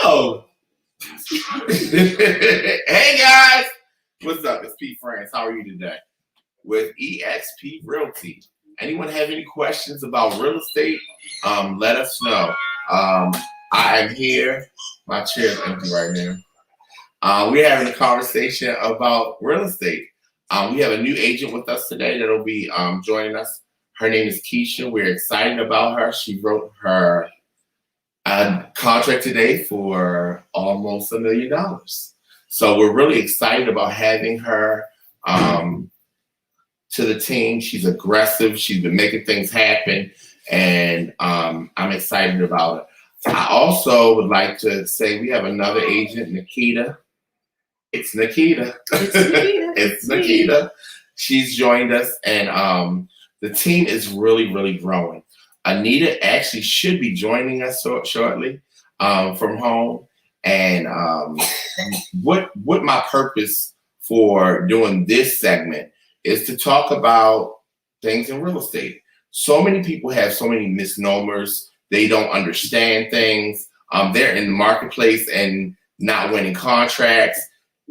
Oh. Hey guys, what's up? It's Pete France. How are you today? With eXp Realty. Anyone have any questions about real estate? Let us know. I am here. My chair is empty right now. We're having a conversation about real estate. We have a new agent with us today that'll be joining us. Her name is Keisha. We're excited about her. She wrote her contract today for almost $1 million. So we're really excited about having her to the team. She's aggressive. She's been making things happen, and I'm excited about it. I also would like to say we have another agent, Nikita. It's Nikita. It's Nikita. She's joined us, and the team is really, really growing. Anita actually should be joining us shortly from home. And what my purpose for doing this segment is to talk about things in real estate. So many people have so many misnomers. They don't understand things. They're in the marketplace and not winning contracts.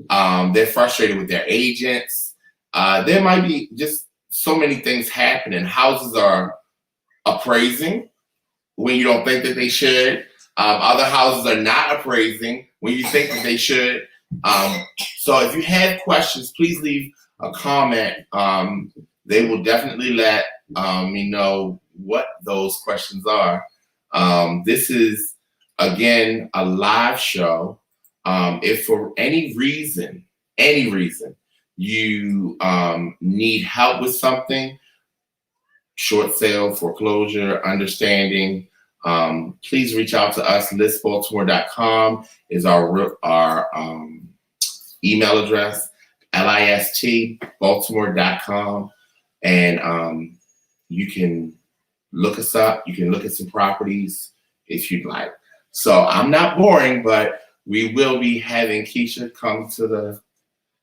They're frustrated with their agents. There might be just so many things happening. Houses are appraising when you don't think that they should. Other houses are not appraising when you think that they should. So if you have questions, please leave a comment. They will definitely let me know what those questions are. This is, again, a live show. If for any reason, you need help with something, short sale, foreclosure, understanding, please reach out to us. listbaltimore.com is our email address, listbaltimore.com, and you can look us up. You can look at some properties if you'd like. So I'm not boring, but we will be having Keisha come to the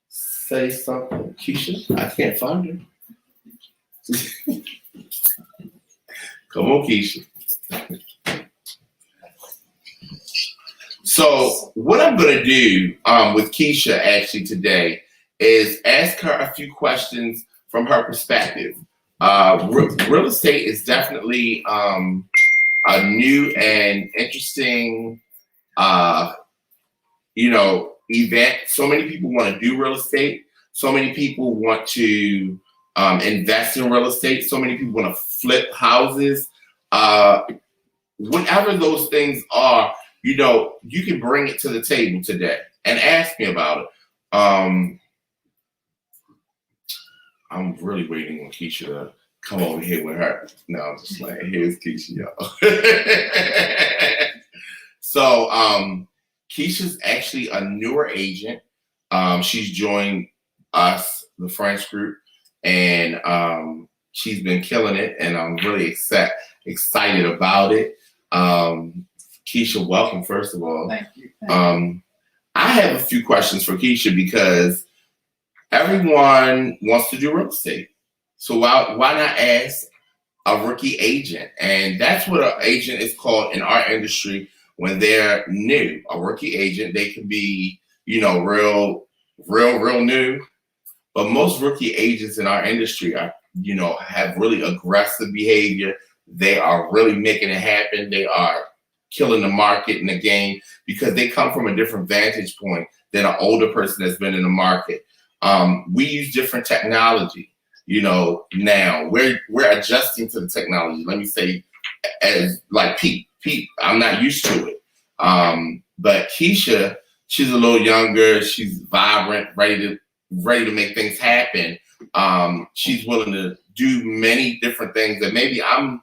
say something. Keisha, I can't find her. Come on, Keisha. So what I'm going to do with Keisha actually today is ask her a few questions from her perspective. Real estate is definitely a new and interesting, event. So many people want to do real estate. So many people want to invest in real estate. So many people want to flip houses. Whatever those things are, you can bring it to the table today and ask me about it. I'm really waiting on Keisha to come over here with her. No, I'm just like, here's Keisha, y'all. So Keisha's actually a newer agent. She's joined us, the French group, and she's been killing it, and I'm really excited about it. Keisha, welcome, first of all. Thank you. I have a few questions for Keisha because everyone wants to do real estate. So why not ask a rookie agent? And that's what an agent is called in our industry when they're new. A rookie agent, they can be, real new. But most rookie agents in our industry are, have really aggressive behavior. They are really making it happen. They are killing the market and the game because they come from a different vantage point than an older person that's been in the market. We use different technology, now. We're adjusting to the technology. Let me say, as like Pete, I'm not used to it. But Keisha, she's a little younger. She's vibrant, ready to make things happen. She's willing to do many different things that maybe I'm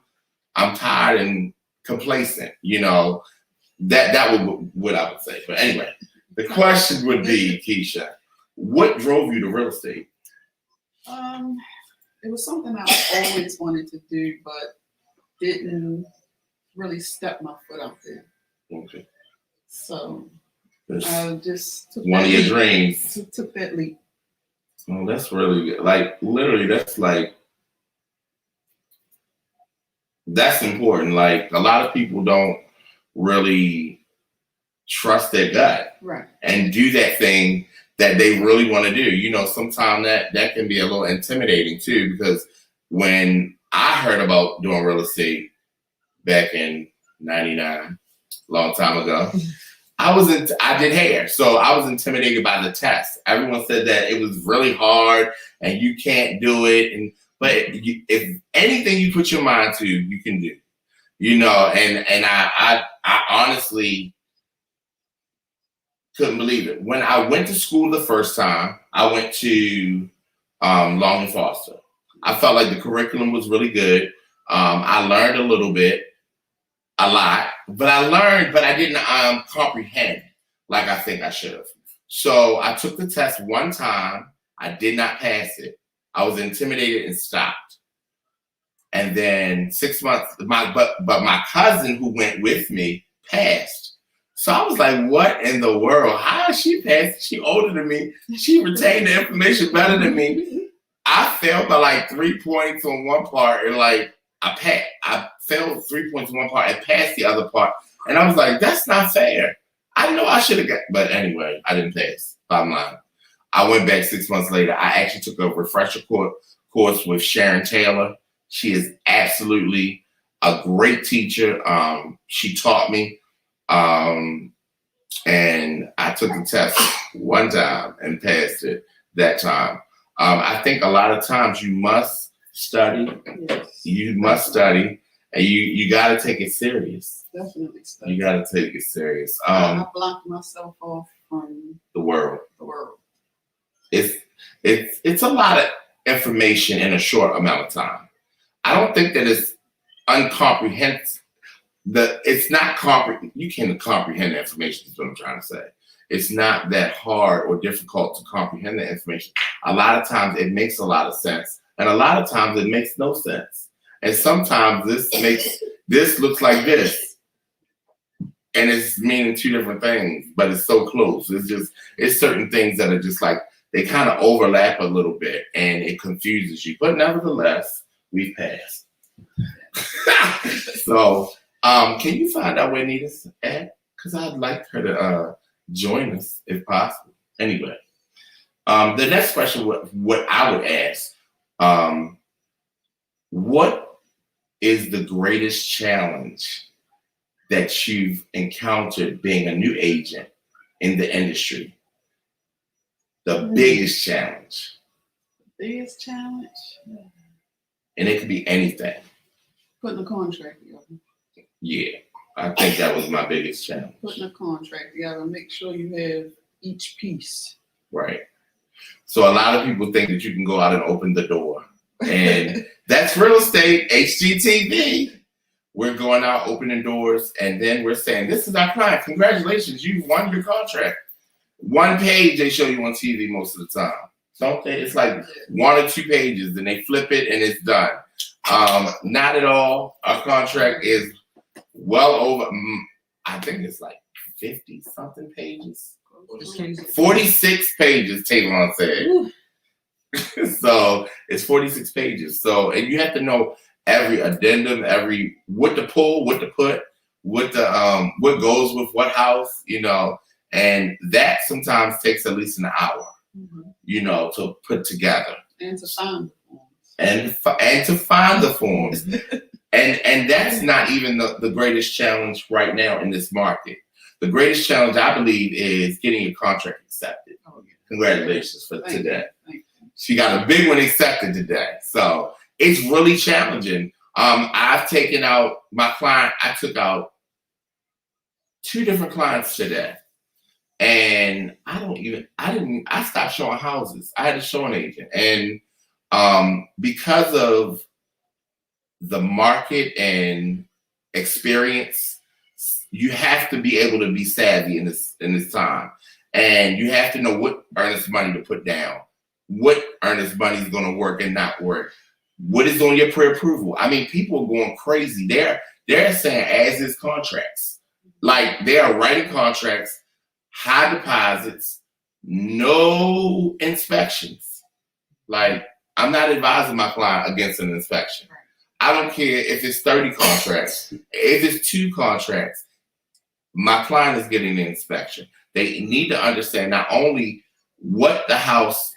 tired and complacent, that would what I would say. But anyway, the question would be, Keisha, what drove you to real estate? It was something I always wanted to do, but didn't really step my foot out there. Okay. So That's I just took one of your dreams. Took that leap. Oh, that's really good. Like, literally, that's important. Like, a lot of people don't really trust their gut Right. and do that thing that they really want to do. You know, sometimes that can be a little intimidating too, because when I heard about doing real estate back in '99, long time ago, I did hair, so I was intimidated by the test. Everyone said that it was really hard and you can't do it, but if anything you put your mind to, you can do. You know, and I honestly couldn't believe it. When I went to school the first time, I went to Long and Foster. I felt like the curriculum was really good. I learned a little bit, a lot, but I didn't comprehend like I think I should have. So I took the test one time. I did not pass it. I was intimidated and stopped. And then 6 months, but my cousin who went with me passed. So I was like, what in the world? How is she passed? She older than me. She retained the information better than me. I failed by like 3 points on one part, and like I failed 3 points on one part and passed the other part. And I was like, that's not fair. I know I should have got, but anyway, I didn't pass. Bottom line. I went back 6 months later. I actually took a refresher course with Sharon Taylor. She is absolutely a great teacher. She taught me, and I took the test one time and passed it that time. I think a lot of times you must study. Yes. You must study, and you got to take it serious. Definitely study. You got to take it serious. I blocked myself off from The world. the world. It's a lot of information in a short amount of time. I don't think that it's uncomprehensible. It's not you can comprehend the information, is what I'm trying to say. It's not that hard or difficult to comprehend the information. A lot of times it makes a lot of sense, and a lot of times it makes no sense. And sometimes this looks like this, and it's meaning two different things, but it's so close. It's certain things that are just like, they kind of overlap a little bit, and it confuses you. But nevertheless, we've passed. So, can you find out where Nita's at? Because I'd like her to join us if possible. Anyway, the next question, what I would ask, what is the greatest challenge that you've encountered being a new agent in the industry? The biggest challenge. Biggest challenge? And it could be anything. Putting a contract together. Yeah, I think that was my biggest challenge. Putting a contract together. Make sure you have each piece. Right. So a lot of people think that you can go out and open the door. And that's real estate, HGTV. We're going out, opening doors, and then we're saying, this is our client. Congratulations, you've won your contract. One page they show you on TV most of the time. Don't they? It's like 1 or 2 pages, then they flip it and it's done. Not at all. Our contract is well over, I think it's like 50 something pages. 46 pages, Tavon said. So it's 46 pages. So, and you have to know every addendum, every what to pull, what to put, what goes with what house, you know, and that sometimes takes at least an hour, you know, to put together. And to find the forms. And to find the forms. And that's not even the greatest challenge right now in this market. The greatest challenge, I believe, is getting your contract accepted. Oh, yeah. Congratulations for today. Thank you. She got a big one accepted today. So it's really challenging. I've taken out my client. I took out 2 different clients today. And I stopped showing houses. I had to show an agent. And because of the market and experience, you have to be able to be savvy in this time. And you have to know what earnest money to put down, what earnest money is going to work and not work, what is on your pre-approval. I mean, people are going crazy. They're saying as is contracts. Like, they are writing contracts, high deposits, no inspections. Like, I'm not advising my client against an inspection. I don't care if it's 30 contracts, if it's 2 contracts. my client is getting an inspection. They need to understand not only what the house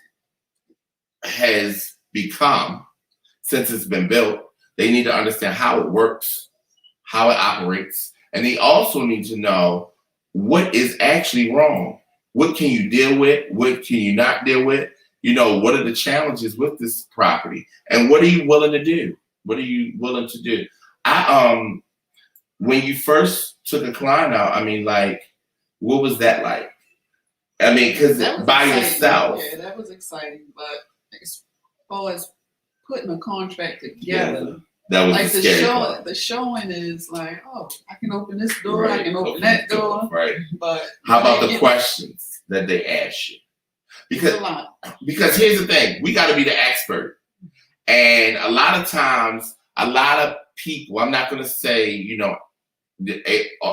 has become since it's been built, they need to understand how it works, how it operates, and they also need to know what is actually wrong. What can you deal with? What can you not deal with? You know, what are the challenges with this property? And what are you willing to do? What are you willing to do? When you first took a client out, I mean, like, what was that like? I mean, because by exciting. yourself. Yeah, that was exciting. But as far as putting a contract together, that was like the scary part. the showing is like, oh, I can open this door, right. I can open that door. Right. But how about the questions that they ask you? Because here's the thing, we got to be the expert. And a lot of times, a lot of people, I'm not going to say, you know,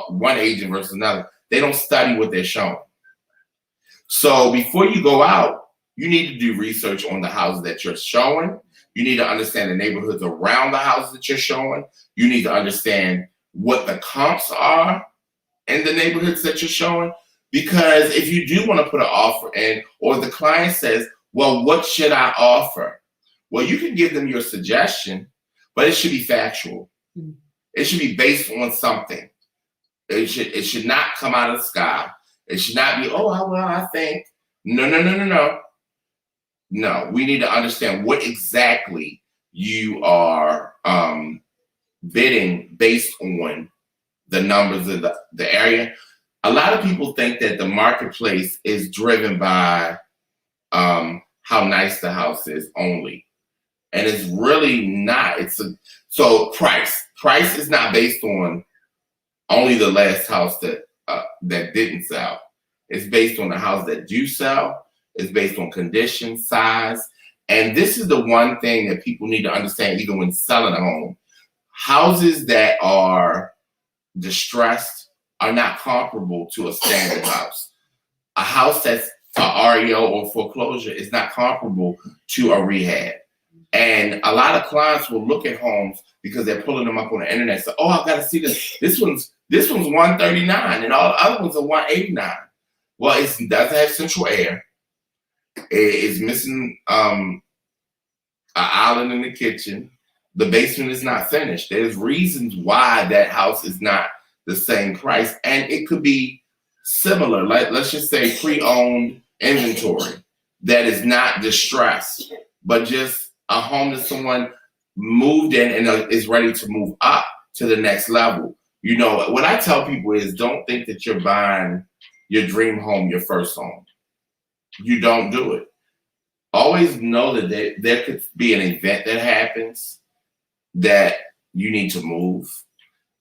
one agent versus another, they don't study what they're showing. So before you go out, you need to do research on the houses that you're showing. You need to understand the neighborhoods around the houses that you're showing. You need to understand what the comps are in the neighborhoods that you're showing. Because if you do want to put an offer in, or the client says, well, what should I offer? Well, you can give them your suggestion, but it should be factual. It should be based on something. It should not come out of the sky. It should not be, oh, well, I think. No. No, we need to understand what exactly you are bidding based on the numbers of the area. A lot of people think that the marketplace is driven by how nice the house is only. And it's really not. So price. Price is not based on only the last house that didn't sell. It's based on the house that do sell. It's based on condition, size. And this is the one thing that people need to understand even when selling a home. Houses that are distressed are not comparable to a standard house. A house that's a REO or foreclosure is not comparable to a rehab. And a lot of clients will look at homes because they're pulling them up on the internet and say, oh, I've got to see this. This one's 139 and all the other ones are 189. Well, it doesn't have central air. It's missing an island in the kitchen. The basement is not finished. There's reasons why that house is not the same price. And it could be similar, like let's just say pre-owned inventory that is not distressed, but just a home that someone moved in and is ready to move up to the next level. You know, what I tell people is don't think that you're buying your dream home, your first home. You don't do it. Always know that there could be an event that happens that you need to move.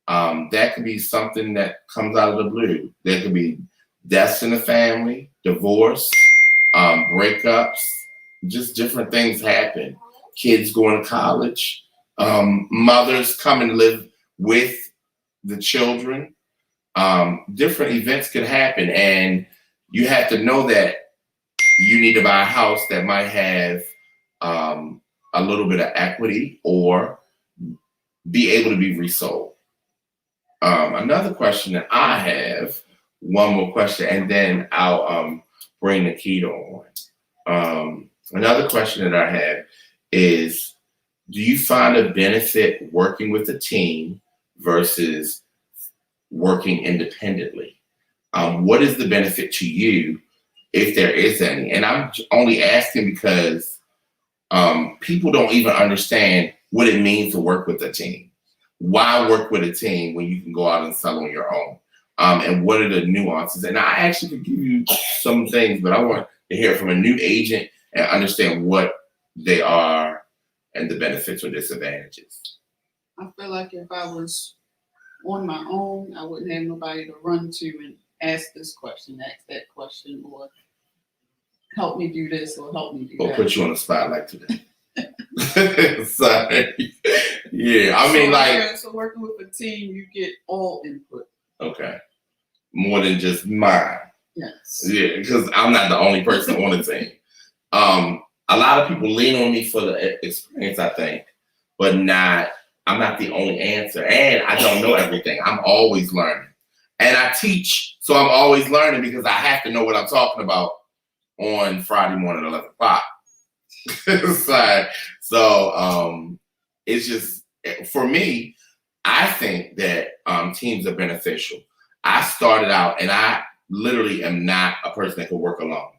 That could be something that comes out of the blue. There could be deaths in the family, divorce, breakups, just different things happen. Kids going to college, mothers come and live with the children. Different events could happen, and you have to know that you need to buy a house that might have a little bit of equity or be able to be resold. Another question that I have, one more question, and then I'll bring Nikita on. Another question that I have is, do you find a benefit working with a team versus working independently? What is the benefit to you, if there is any? And I'm only asking because people don't even understand what it means to work with a team. Why work with a team when you can go out and sell on your own? And what are the nuances? And I actually could give you some things, but I want to hear from a new agent and understand what they are and the benefits or disadvantages. I feel like if I was on my own, I wouldn't have nobody to run to and ask this question, ask that question, or help me do this or help me do that. Or put you on the spotlight today. Sorry. Yeah, I mean, so working with a team, you get all input. Okay. More than just mine. Yes. Yeah, because I'm not the only person on the team. A lot of people lean on me for the experience, I think, but I'm not the only answer. And I don't know everything. I'm always learning. And I teach, so I'm always learning because I have to know what I'm talking about on Friday morning, 11 o'clock. So it's just, for me, I think that teams are beneficial. I started out, and I literally am not a person that can work alone.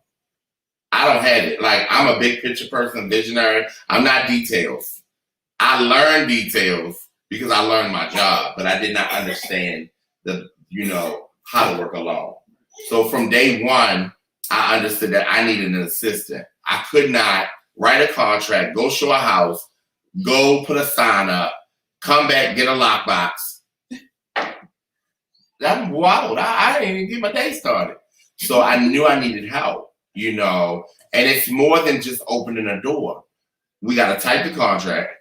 I don't have it. Like, I'm a big picture person, visionary. I'm not details. I learned details because I learned my job, but I did not understand how to work alone. So from day one, I understood that I needed an assistant. I could not write a contract, go show a house, go put a sign up, come back, get a lockbox. That wild. I didn't even get my day started. So I knew I needed help, and it's more than just opening a door. We got to type the contract,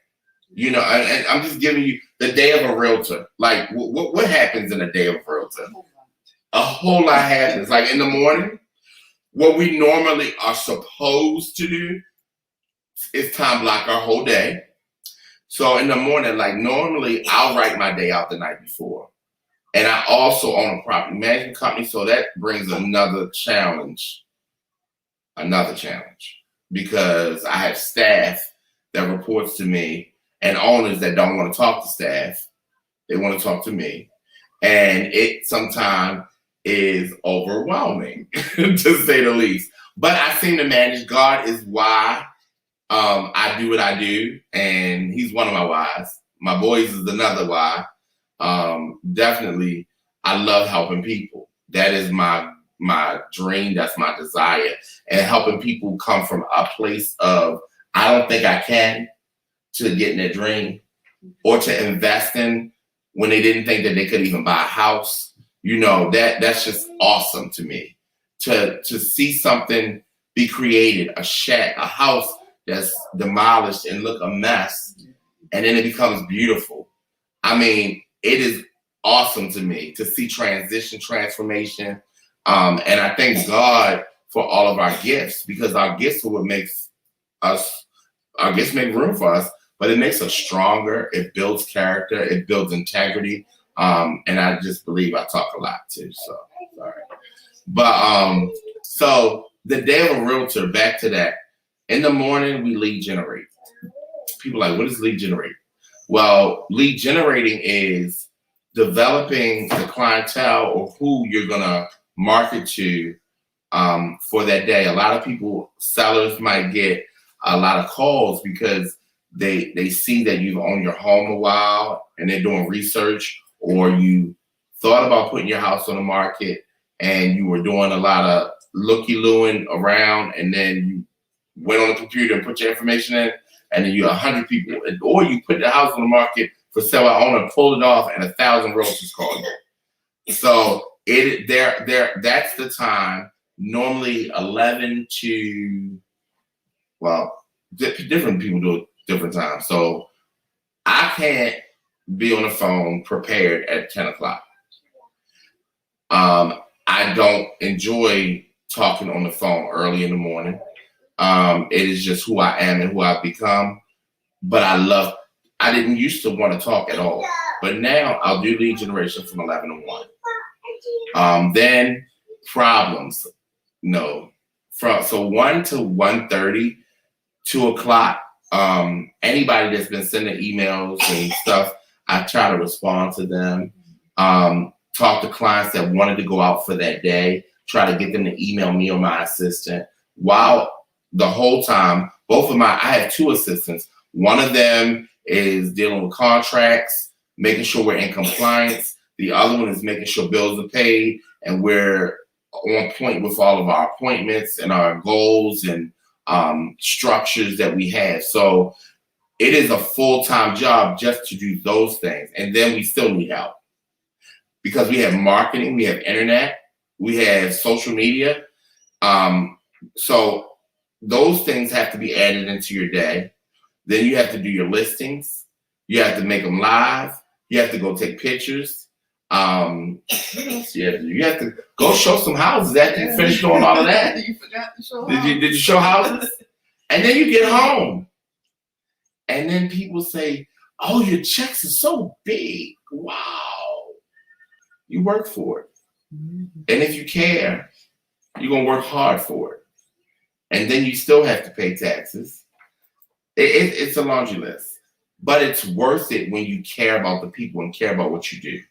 and I'm just giving you the day of a realtor. Like, what happens in a day of a realtor? A whole lot happens. Like, in the morning, what we normally are supposed to do is time block our whole day. So in the morning, like, normally I'll write my day out the night before. And I also own a property management company, so that brings another challenge. Because I have staff that reports to me and owners that don't want to talk to staff. They want to talk to me. And it sometimes is overwhelming, to say the least. But I seem to manage. God is why I do what I do, and he's one of my whys. My boys is another why. Definitely, I love helping people. That is my dream. That's my desire. And helping people come from a place of, I don't think I can, to getting their dream, or to invest in when they didn't think that they could even buy a house. That's just awesome to me. To see something be created, a shack, a house that's demolished and look a mess, and then it becomes beautiful. I mean, it is awesome to me to see transformation. And I thank God for all of our gifts, because our gifts are what makes us, our gifts make room for us, but it makes us stronger. It builds character. It builds integrity. And I just believe I talk a lot too. So sorry. But so the day of a realtor, back to that. In the morning, we lead generate. People are like, what is lead generating? Well, lead generating is developing the clientele or who you're gonna market to for that day. A lot of people, sellers, might get a lot of calls because they see that you've owned your home a while and they're doing research, or you thought about putting your house on the market and you were doing a lot of looky-looing around, and then you went on the computer and put your information in, and then you 100 people, or you put the house on the market for sale by owner, pulled it off, and 1,000 realtors called you. So that's the time, normally 11 to, well, different people do it different times. So I can't be on the phone prepared at 10 o'clock. I don't enjoy talking on the phone early in the morning. It is just who I am and who I've become. But I didn't used to want to talk at all. But now I'll do lead generation from 11 to 1. Then problems. No. So 1 to 1:30, 2 o'clock. Anybody that's been sending emails and stuff, I try to respond to them. Talk to clients that wanted to go out for that day, try to get them to email me or my assistant. While the whole time, I have 2 assistants. One of them is dealing with contracts, making sure we're in compliance. The other one is making sure bills are paid and we're on point with all of our appointments and our goals and structures that we have. So it is a full-time job just to do those things. And then we still need help because we have marketing, we have internet, we have social media. So those things have to be added into your day. Then you have to do your listings. You have to make them live. You have to go take pictures. What else you have to do? You have to go show some houses after you finish doing all of that. You forgot to show houses. Did you show houses? And then you get home. And then people say, oh, your checks are so big. Wow. you work for it. And if you care, you're going to work hard for it. And then you still have to pay taxes. It's a laundry list. But it's worth it when you care about the people and care about what you do.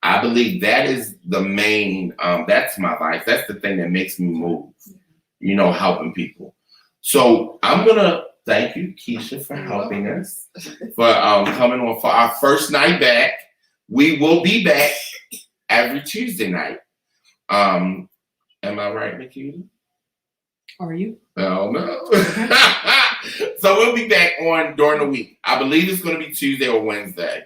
I believe that is the main, that's my life. That's the thing that makes me move, helping people. So I'm going to thank you, Keisha, for helping us, for coming on for our first night back. We will be back every Tuesday night. Am I right, Nikita? Are you? Oh, no. So we'll be back on during the week. I believe it's going to be Tuesday or Wednesday.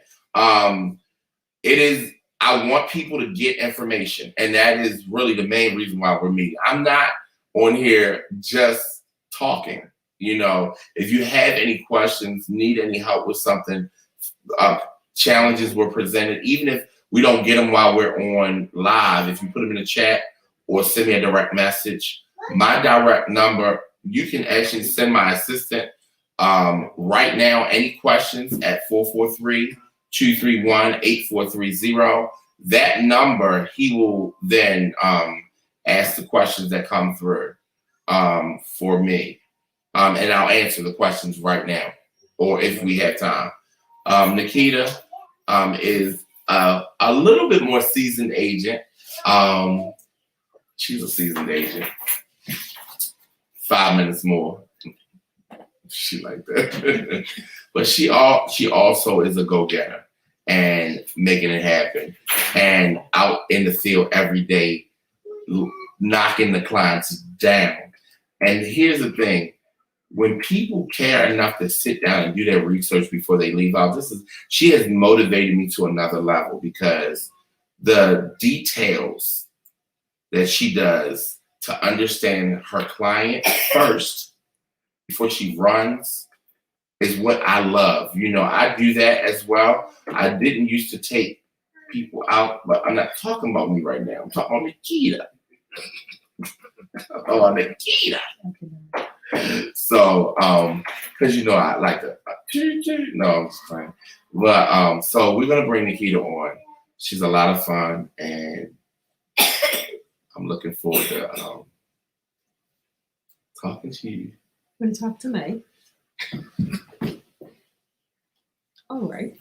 I want people to get information, and that is really the main reason why we're meeting. I'm not on here just talking. If you have any questions, need any help with something, challenges were presented, even if we don't get them while we're on live, if you put them in the chat or send me a direct message, my direct number, you can actually send my assistant right now any questions at 443-231-8430. That number, he will then ask the questions that come through for me. And I'll answer the questions right now, or if we have time. Nikita is a little bit more seasoned agent. She's a seasoned agent. 5 minutes more. She like that. But she also is a go-getter and making it happen. And out in the field every day, knocking the clients down. And here's the thing. When people care enough to sit down and do their research before they leave out, she has motivated me to another level, because the details that she does to understand her client first before she runs is what I love. I do that as well. I didn't used to take people out, but I'm not talking about me right now. I'm talking about Nikita. Oh, Nikita. So, because I like to, no, I'm just playing. But so we're gonna bring Nikita on. She's a lot of fun, and I'm looking forward to talking to you. Want to talk to me? All right.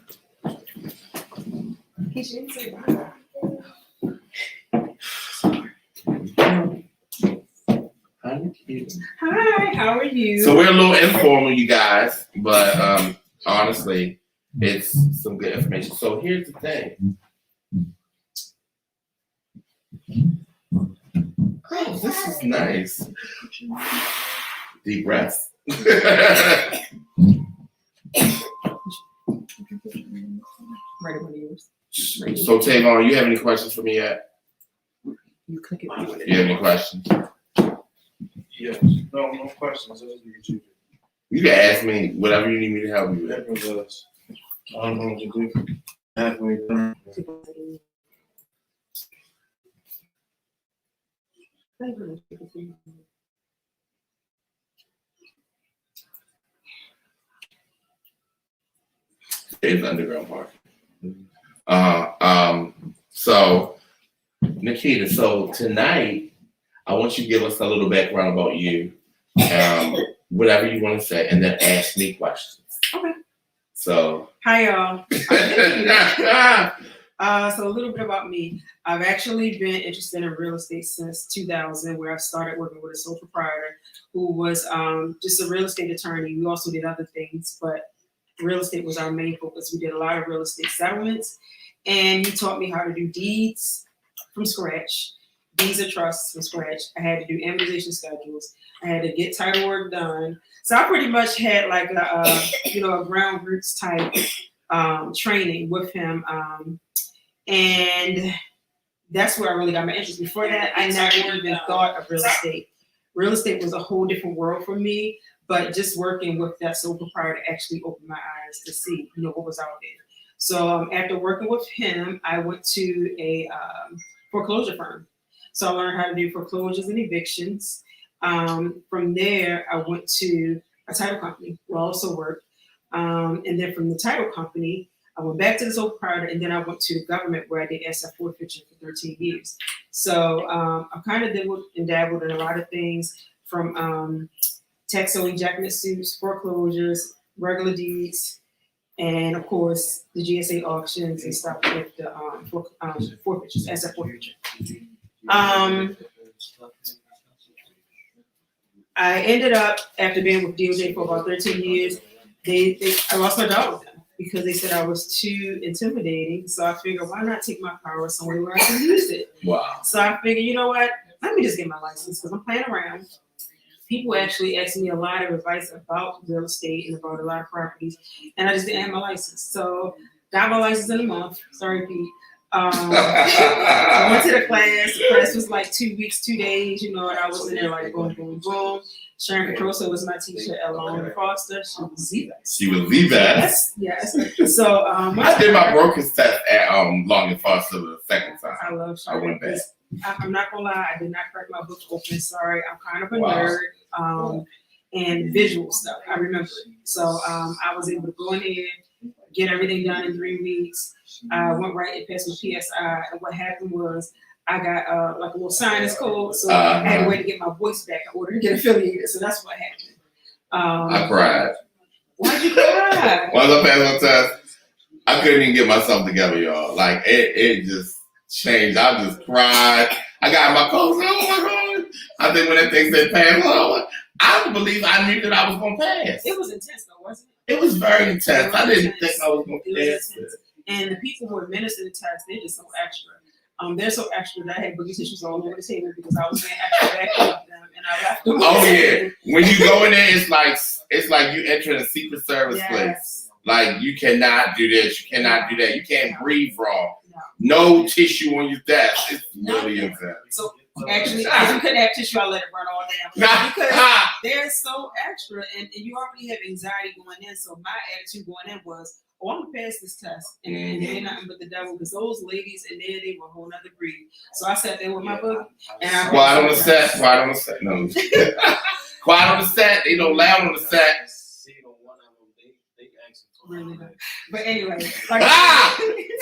Keisha didn't say bye. Hi, Nikita. Hi, how are you? So we're a little informal, you guys, but honestly, it's some good information. So here's the thing. Oh, this is nice. Deep breaths. Right over yours. So Tavon, you have any questions for me yet? You click it. You have any questions? Yes. No questions. I just need you. You can ask me whatever you need me to help you with. That was, I don't know what to do. Halfway done. It's underground parking. So Nikita, so tonight I want you to give us a little background about you, whatever you want to say, and then ask me questions. Okay. So. Hi, y'all. So a little bit about me. I've actually been interested in real estate since 2000, where I started working with a sole proprietor who was just a real estate attorney. We also did other things, but real estate was our main focus. We did a lot of real estate settlements, and he taught me how to do deeds from scratch, deeds of trusts from scratch. I had to do amortization schedules. I had to get title work done. So I pretty much had like a ground roots type training with him. And that's where I really got my interest. Before that, I never even thought of real estate. Real estate was a whole different world for me, but just working with that sole proprietor actually opened my eyes to see, what was out there. So after working with him, I went to a foreclosure firm. So I learned how to do foreclosures and evictions. From there, I went to a title company where I also worked. And then from the title company, I went back to the sole proprietor, and then I went to the government where I did asset forfeiture for 13 years. So I kind of dabbled in a lot of things from tax lien ejectment suits, foreclosures, regular deeds, and of course the GSA auctions and stuff with the forfeitures, asset forfeiture. I ended up, after being with DOJ for about 13 years, I lost my job with them because they said I was too intimidating. So I figured, why not take my power somewhere where I can use it? Wow. So I figured, you know what? Let me just get my license because I'm playing around. People actually asked me a lot of advice about real estate and about a lot of properties, and I just didn't have my license. So got my license in a month. Sorry, Pete. I went to the class. The class was like 2 weeks, 2 days, and I was in there like boom, boom, boom. Sharon Petrosa was my teacher at Long Foster. She was the best. She was the best. Yes. So I did my broker's test at Long and Foster the second time. I love I Sharon. went back. I'm not gonna lie, I did not crack my book open. Sorry, I'm kind of a Wow. nerd. And visual stuff. I remember it. So I was able to go in there, get everything done in 3 weeks. I went right and passed with PSI. And what happened was I got like a little sinus cold, so I had to wait to get my voice back in order to get affiliated. So that's what happened. I cried. Why'd you cry? Once I passed my test, I couldn't even get myself together, y'all. Like it just changed. I just cried. I got my coat. Oh my God! I think when that thing said pass, I don't believe I knew that I was gonna pass. It was intense though, wasn't it? It was very intense. I didn't think I was gonna It was pass. intense. And the people who administer the test, they're just so extra. They're so extra that I had boogie tissues all over the table because I was being extra back with them, and I left them. Oh yeah, when you go in there, it's like you entering a Secret Service place. Yes. Like you cannot do this, you cannot do that, you can't breathe wrong. No tissue on your desk. It's really intense. So actually, as you couldn't have tissue, I let it run all down because they're so extra, and you already have anxiety going in. So my attitude going in was, oh, I'm gonna pass this test, and it ain't nothing but the devil, because those ladies in there, they were a whole nother breed. So I sat there with my book, and I Quiet on the set. Quiet on the set. No. Quiet on the set. They don't loud on the set. Really don't. But anyway, like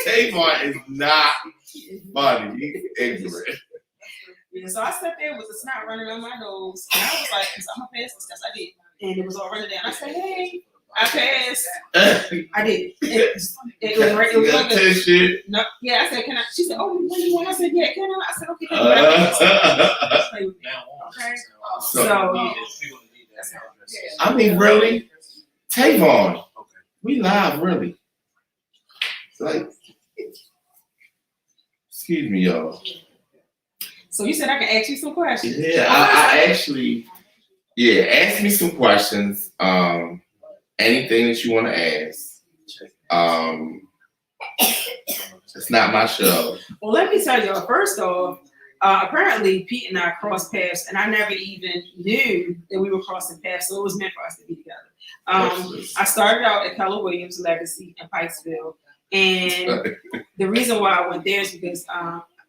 Tavon is not funny. He's ignorant. yeah, so I sat there with the snot running on my nose, and I was like, I'm gonna pass this test. I did, and it was all running down. I said, hey, I passed. I did. It was right. It was like tissue. no, yeah. I said, can I? She said, oh, when you want? I said, yeah, can I? I said, okay. Play with me. Okay. So I mean, really, Tavon, we live, really. Like, excuse me, y'all. So you said I can ask you some questions. Yeah, I actually, ask me some questions. Anything that you want to ask. It's not my show. Well, let me tell you. First off, apparently Pete and I crossed paths, and I never even knew that we were crossing paths. So it was meant for us to be together. I started out at Keller Williams Legacy in Pikesville, and the reason why I went there is because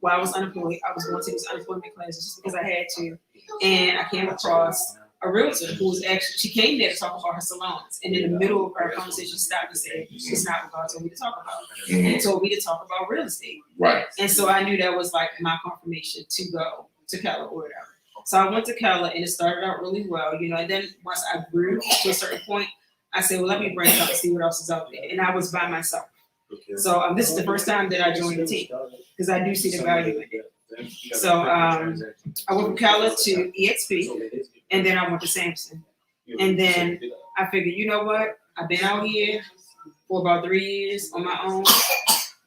while I was unemployed, I was going to these unemployment classes just because I had to, and I came across a realtor who was she came there to talk about her salons, and in the middle of our conversation, she stopped and said, "It's not what God told me to talk about." And told me to talk about real estate. Right. And so I knew that was like my confirmation to go to Keller or whatever. So I went to Keller, and it started out really well, and then once I grew to a certain point, I said, well, let me branch out and see what else is out there. And I was by myself. So this is the first time that I joined the team because I do see the value in it. So I went from Keller to EXP, and then I went to Sampson. And then I figured, you know what? I've been out here for about 3 years on my own.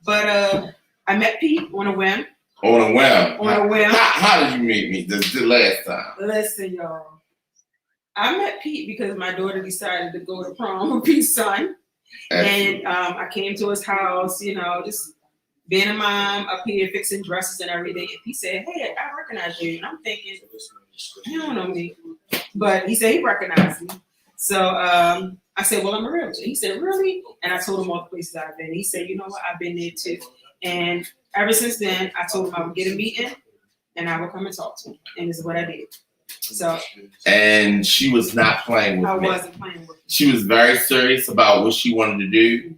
But I met Pete on a whim. On a whim. On a whim. How did you meet me the last time? Listen, y'all. I met Pete because my daughter decided to go to prom with Pete's son. And I came to his house, just being a mom up here fixing dresses and everything. And he said, hey, I recognize you. And I'm thinking, you don't know me. But he said he recognized me. So I said, well, I'm a realtor. He said, really? And I told him all the places I've been. He said, you know what? I've been there too. And ever since then, I told him I would get a meeting and I would come and talk to him. And this is what I did. So. And she was not playing with me. I wasn't playing with me. She was very serious about what she wanted to do.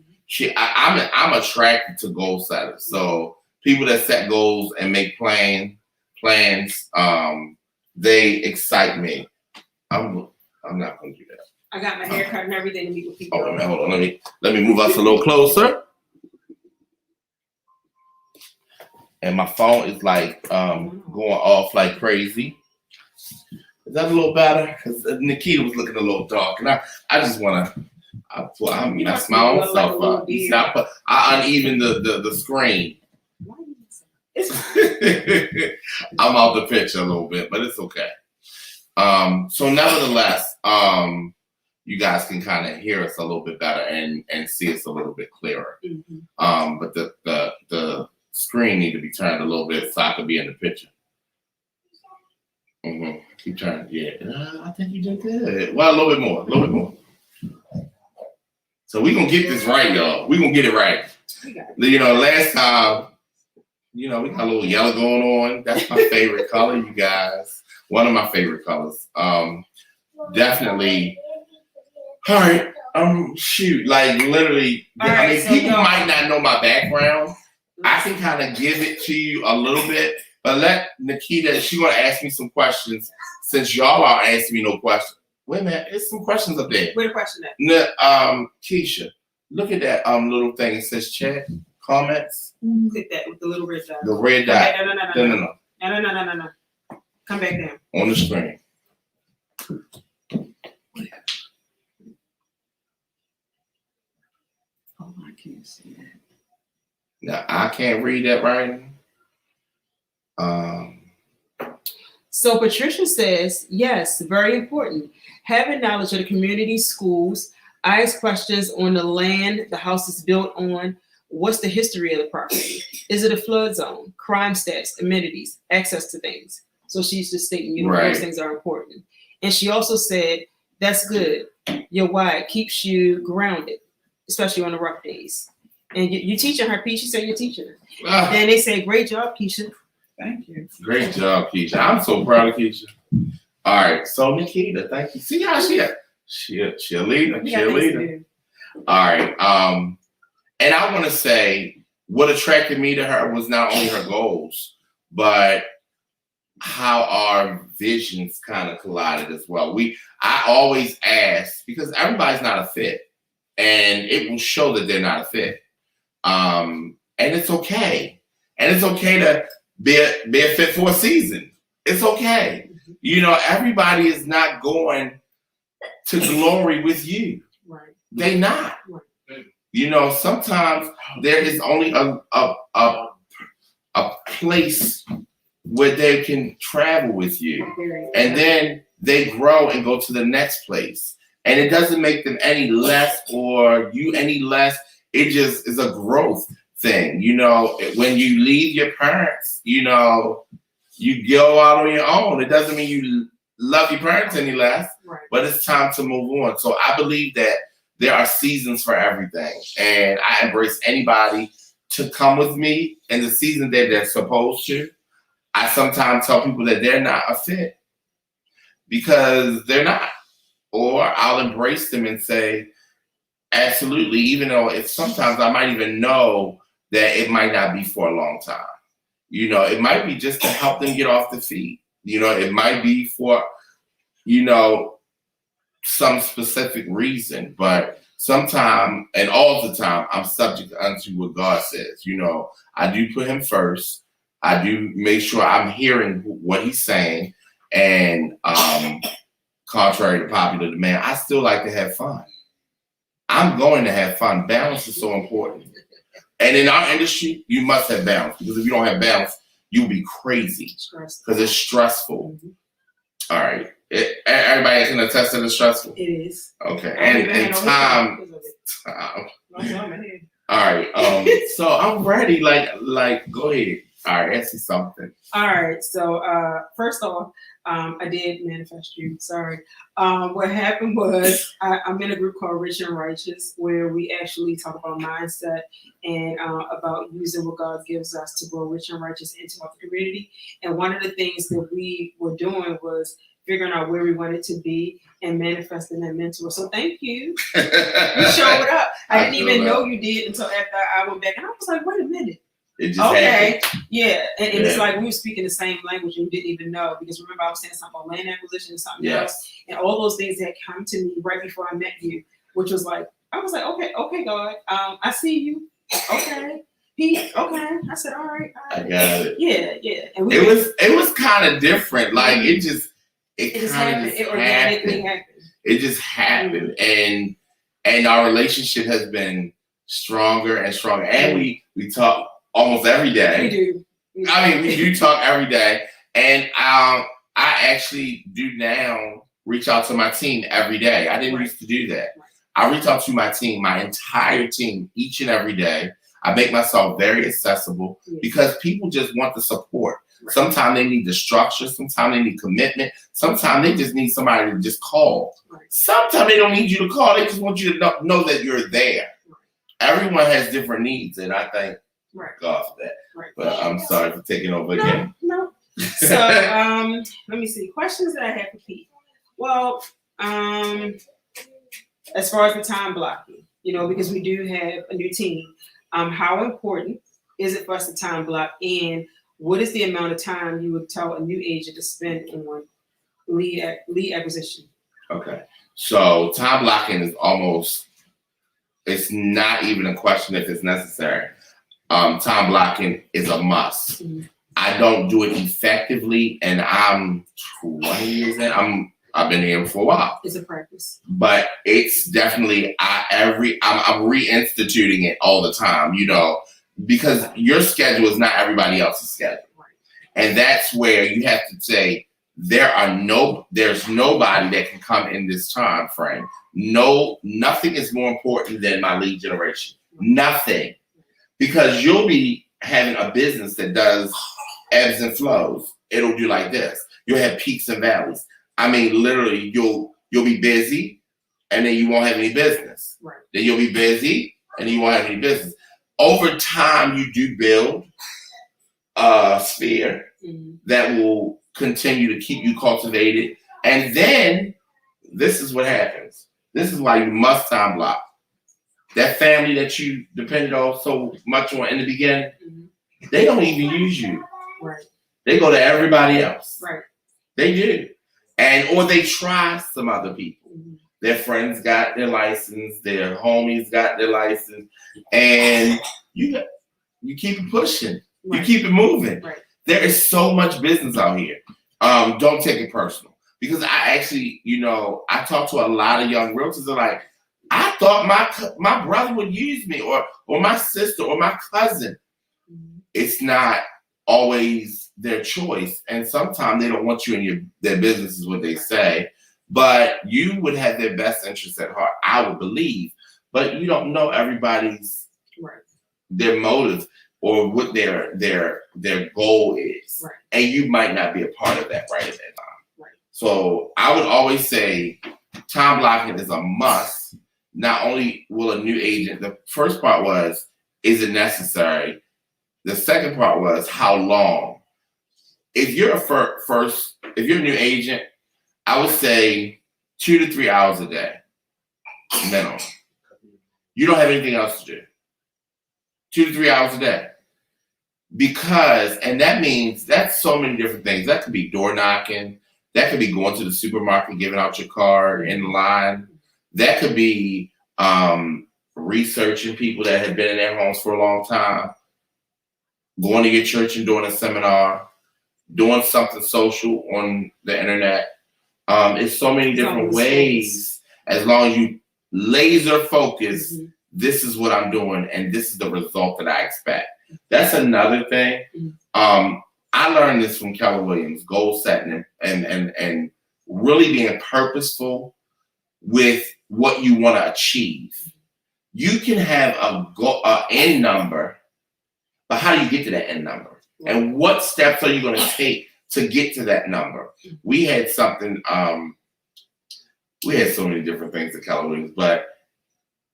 I'm attracted to goal setters. So people that set goals and make plans, they excite me. I'm not gonna do that. I got my hair cut and everything to meet with people. Oh man, hold on. Let me move us a little closer. And my phone is like going off like crazy. Is that a little better? Because Nikita was looking a little dark, and I just want to. I mess my own self up. You see, I uneven the screen. I'm out the picture a little bit, but it's okay. So nevertheless, you guys can kind of hear us a little bit better and see us a little bit clearer. Mm-hmm. But the screen need to be turned a little bit so I could be in the picture. Keep turning. Yeah, I think you did good. Well, a little bit more. So we're gonna get this right, y'all. We're gonna get it right. You know, last time, you know, we got a little yellow going on. That's my favorite color, you guys. One of my favorite colors. Definitely. All right. Shoot, like literally. I mean, people might not know my background. I can kind of give it to you a little bit, but let Nikita. She's gonna ask me some questions since y'all are asking me no questions. Wait a minute, there's some questions up there. Where the question at? Keisha, look at that little thing. It says chat comments. Click that with the little red dot. The red dot. No. Come back down. On the screen. Oh, I can't see that. Now I can't read that writing. So Patricia says, yes, very important. Having knowledge of the community, schools, I ask questions on the land the house is built on. What's the history of the property? Is it a flood zone? Crime stats, amenities, access to things. So she's just stating, you know, Right. those things are important. And she also said, that's good. Your why keeps you grounded, especially on the rough days. And you teaching her, Keisha said you're teaching her. And they say, great job, Keisha. Thank you. Great job, Keisha. I'm so proud of Keisha. All right, so Nikita, thank you. See how she a leader. All right. And I want to say what attracted me to her was not only her goals, but how our visions kind of collided as well. I always ask, because everybody's not a fit, and it will show that they're not a fit. And it's okay. And it's okay to be a fit for a season. It's okay. You know, everybody is not going to glory with you. Right. They not. Right. You know, sometimes there is only a place where they can travel with you. And then they grow and go to the next place. And it doesn't make them any less or you any less. It just is a growth thing. You know, when you leave your parents, you know, you go out on your own. It doesn't mean you love your parents any less, Right. but it's time to move on. So I believe that there are seasons for everything. And I embrace anybody to come with me in the season that they're supposed to. I sometimes tell people that they're not a fit because they're not. Or I'll embrace them and say, absolutely, even though sometimes I might even know that it might not be for a long time. You know, it might be just to help them get off the feet. You know, it might be for, you know, some specific reason, but sometimes and all the time, I'm subject unto what God says. You know, I do put him first. I do make sure I'm hearing what he's saying. And contrary to popular demand, I still like to have fun. I'm going to have fun. Balance is so important. And in our industry, you must have balance, because if you don't have balance, you'll be crazy because it's stressful. Mm-hmm. All right. Everybody can attest that it's stressful. It is. Okay. And time. All right. So I'm ready. Like, go ahead. All right, answer something. All right. So first off, I did manifest you. Sorry. What happened was I'm in a group called Rich and Righteous, where we actually talk about mindset and about using what God gives us to grow rich and righteous into our community. And one of the things that we were doing was figuring out where we wanted to be and manifesting that mentor. So thank you. You showed up. I didn't even know you did until after I went back, and I was like, wait a minute. It just Okay, happened. yeah, and it's Yeah. like we were speaking the same language and we didn't even know, because remember I was saying something about land acquisition and something Yes. else, and all those things that come to me right before I met you, which was like, I was like, okay, God, I see you, okay, Pete, okay, I said, all right, I got it. yeah, and It was kind of different. Like it just kind happened, of it organically happened. happened. It just happened, and our relationship has been stronger and stronger. And we talk almost every day. We do. I mean, we do talk every day, and I actually do now reach out to my team every day. I didn't Right. used to do that. Right. I reach out to my team, my entire team, each and every day. I make myself very accessible Yeah. because people just want the support. Right. Sometimes they need the structure. Sometimes they need commitment. Sometimes they just need somebody to just call. Right. Sometimes they don't need you to call. They just want you to know that you're there. Right. Everyone has different needs, and I thank Right. God for that. Right. But I'm sorry for taking over again. No. So let me see. Questions that I have for Pete. Well, as far as the time blocking, because we do have a new team, how important is it for us to time block, and what is the amount of time you would tell a new agent to spend on lead acquisition? Okay. So time blocking is it's not even a question if it's necessary. Time blocking is a must. Mhm. I don't do it effectively, and I'm 20 years in. I've been here for a while, It's a practice. but it's definitely I'm reinstituting it all the time. Because your schedule is not everybody else's schedule, Right. and that's where you have to say there's nobody that can come in this time frame. No, nothing is more important than my lead generation. Nothing. Because you'll be having a business that does ebbs and flows. It'll do like this. You'll have peaks and valleys. I mean, literally, you'll be busy, and then you won't have any business. Right. Then you'll be busy, and then you won't have any business. Over time, you do build a sphere Mhm. that will continue to keep you cultivated. And then this is what happens. This is why you must time block. That family that you depended on so much on in the beginning, Mhm. they don't even use you. Right. They go to everybody else. Right. They do. Or they try some other people. Mhm. Their friends got their license, their homies got their license, and you keep it pushing. You Right. keep it moving. Right. There is so much business out here. Don't take it personal. Because I actually, I talk to a lot of young realtors. They're like, I thought my brother would use me, or my sister, or my cousin. Mhm. It's not always their choice, and sometimes they don't want you in their business, is what they say. But you would have their best interests at heart, I would believe. But you don't know everybody's Right. their motive or what their goal is, Right. and you might not be a part of that right at that time. Right. So I would always say time blocking is a must. Not only will a new agent, the first part was, is it necessary? The second part was, how long? If you're if you're a new agent, I would say 2 to 3 hours a day, minimum. You don't have anything else to do. 2 to 3 hours a day. And that means that's so many different things. That could be door knocking. That could be going to the supermarket, giving out your card in line. That could be researching people that have been in their homes for a long time, going to your church and doing a seminar, doing something social on the internet. It's so many different ways. As long as you laser focus, Mhm. this is what I'm doing, and this is the result that I expect. That's another thing. Mhm. I learned this from Keller Williams, goal setting and really being purposeful with what you want to achieve. You can have a end number, but how do you get to that end number? And what steps are you going to take to get to that number? We had something, we had so many different things at Keller Williams, but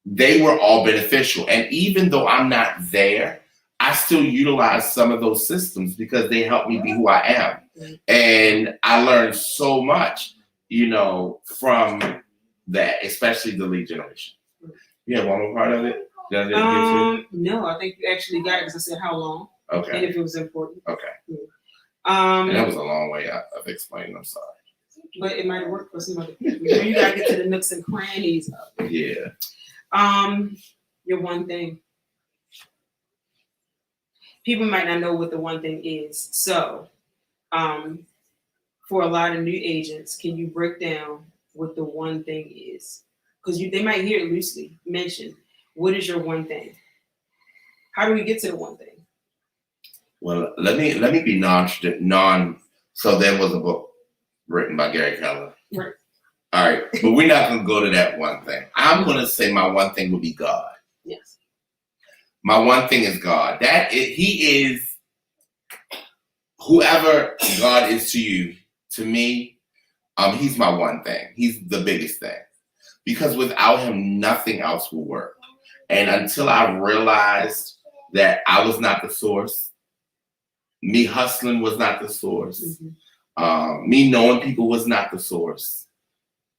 they were all beneficial. And even though I'm not there, I still utilize some of those systems because they help me be who I am. And I learned so much, from that, especially the lead generation. Yeah, one more part of it? Did I get to? No, I think you actually got it because I said how long and Okay. if it was important. Okay. And that Um, was a long way out of explaining. I'm sorry. but it might work for some other people. You gotta get to the nooks and crannies of it. Yeah. Your one thing. People might not know what the one thing is. So, for a lot of new agents, can you break down what the one thing is? Because they might hear it loosely mentioned. What is your one thing? How do we get to the one thing? Well, let me be non. So there was a book written by Gary Keller. Right. All right, but we're not gonna go to that one thing. I'm gonna say my one thing would be God. Yes. My one thing is God. He is whoever God is to you. To me, he's my one thing. He's the biggest thing because without him, nothing else will work. And until I realized that I was not the source, me hustling was not the source, me knowing people was not the source,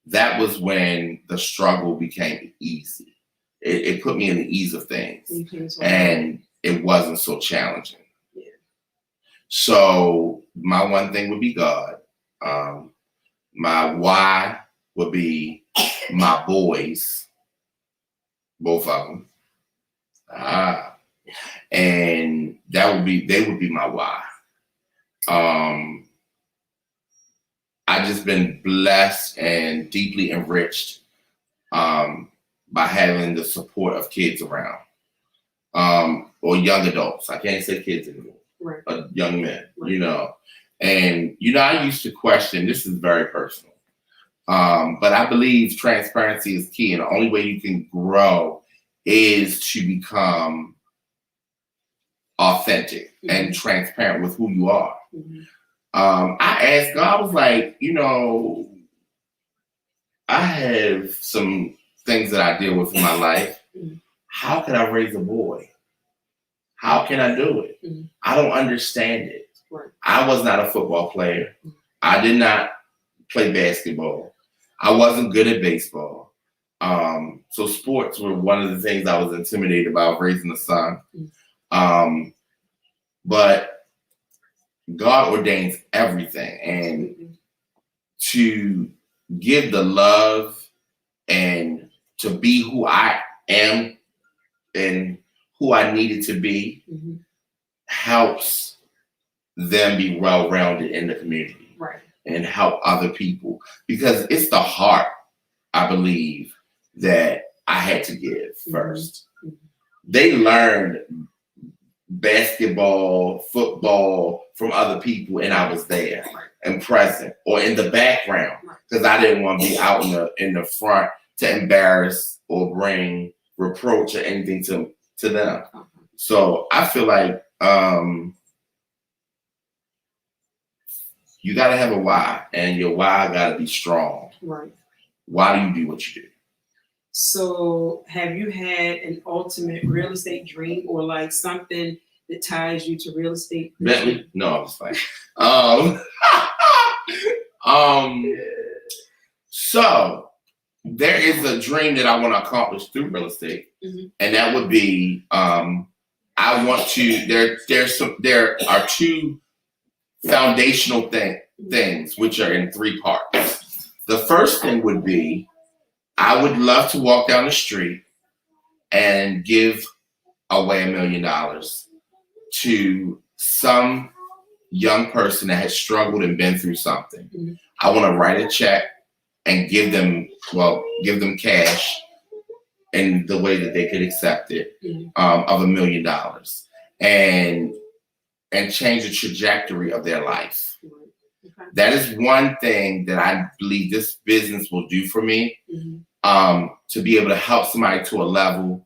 that was when the struggle became easy. It put me in the ease of things, and it wasn't so challenging. Yeah. So my one thing would be God. My why would be my boys, both of them. And they would be my why. I just been blessed and deeply enriched by having the support of kids around, or young adults. I can't say kids anymore. Right. Young men, Right. And I used to question. This is very personal, but I believe transparency is key, and the only way you can grow is to become authentic and transparent with who you are. I asked God, I was like, I have some things that I deal with in my life. How can I raise a boy? How can I do it? I don't understand it. Right. I was not a football player. I did not play basketball. I wasn't good at baseball. So sports were one of the things I was intimidated about raising a son. But God ordains everything, and to give the love and to be who I am and who I needed to be helps them be well-rounded in the community, Right. and help other people, because it's the heart, I believe, that I had to give first. They learned basketball, football from other people, and I was there and present or in the background because I didn't want to be out in the front to embarrass or bring reproach or anything to them. So I feel like you got to have a why, and your why got to be strong. Right. Why do you do what you do? So, have you had an ultimate real estate dream or like something that ties you to real estate? Bentley? No, I was fine. So there is a dream that I want to accomplish through real estate, and that would be I want to. There are two foundational things which are in three parts. The first thing would be I would love to walk down the street and give away $1 million to some young person that has struggled and been through something. I want to write a check and give them cash in the way that they could accept it, of $1 million, and change the trajectory of their life. That is one thing that I believe this business will do for me, to be able to help somebody to a level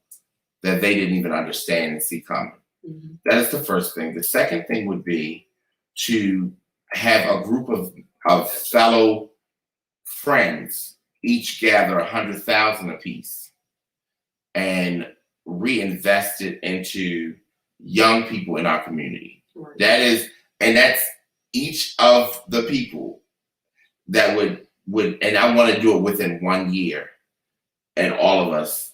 that they didn't even understand and see coming. Mhm. That is the first thing. The second thing would be to have a group of fellow friends each gather 100,000 apiece and reinvest it into young people in our community. Right. That's each of the people that would, and I want to do it within 1 year, and all of us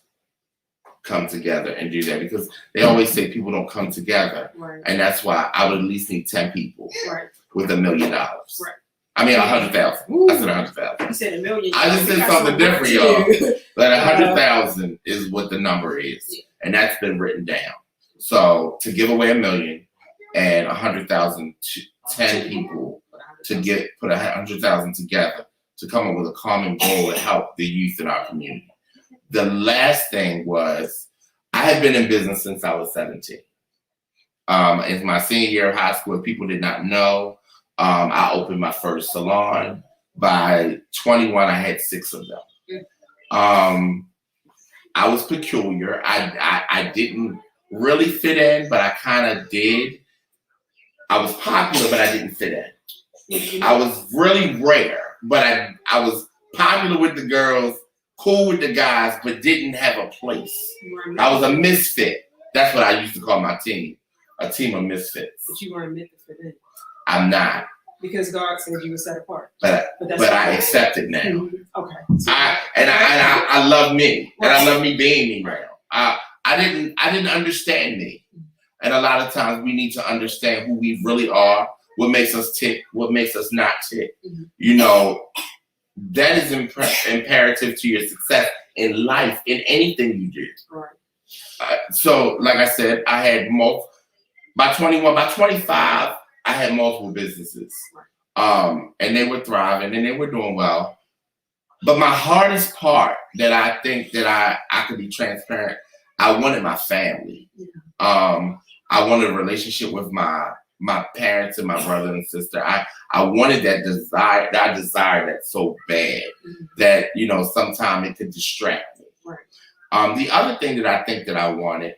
come together and do that, because they always say people don't come together, Right. and that's why I would at least need 10 people Right. with $1 million. Right. I mean 100,000. I said 100,000. You said $1 million. I just said got something some different, work to y'all. do. But 100,000 is what the number is, Yeah. and that's been written down. So to give away $1 million and 100,000 to 10 people to put 100,000 together to come up with a common goal to help the youth in our community. The last thing was, I had been in business since I was 17. In my senior year of high school, if people did not know, I opened my first salon. By 21, I had 6 of them. I was peculiar. I didn't really fit in, but I kind of did. I was popular, but I didn't fit in. I was really rare, but I was popular with the girls, cool with the guys, but didn't have a place. I was a misfit. That's what I used to call my team, a team of misfits. But you weren't meant to fit in. I'm not, Because God said you were set apart. but that's I okay. accept it now. Mhm. Okay. So- I love me, and I love me being me now. I didn't understand me, and a lot of times we need to understand who we really are, what makes us tick, what makes us not tick. Mhm. You know, that is imperative to your success in life, in anything you do. Right. So, like I said, I had by 21, by 25, I had multiple businesses, and they were thriving and they were doing well. But my hardest part that I think that I could be transparent, I wanted my family. I wanted a relationship with my parents and my brother and sister. I wanted that desire. I desired that so bad that, you know, sometimes it could distract me. Right. The other thing that I think that I wanted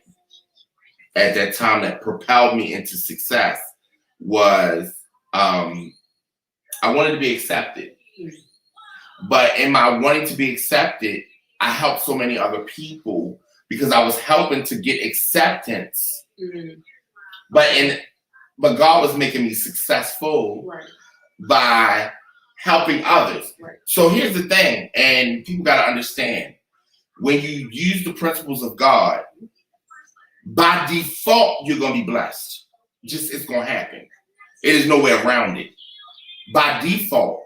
at that time that propelled me into success was I wanted to be accepted. But in my wanting to be accepted, I helped so many other people because I was helping to get acceptance. Mhm. But God was making me successful Right. by helping others. Right. So here's the thing, and people got to understand, when you use the principles of God, by default, you're going to be blessed. It's going to happen. It is no way around it. By default,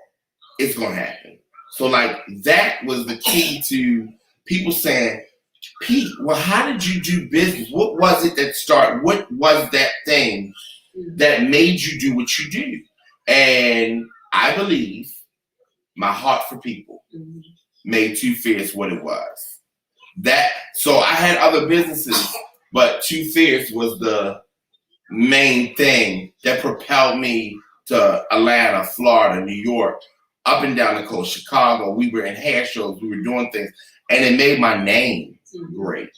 it's going to happen. So like that was the key to people saying, Pete, well, how did you do business? What was it that started? What was that thing that made you do what you do? And I believe my heart for people made Too Fierce what it was. So I had other businesses, but Too Fierce was the main thing that propelled me to Atlanta, Florida, New York, up and down the coast, Chicago. We were in hair shows, we were doing things, and it made my name great.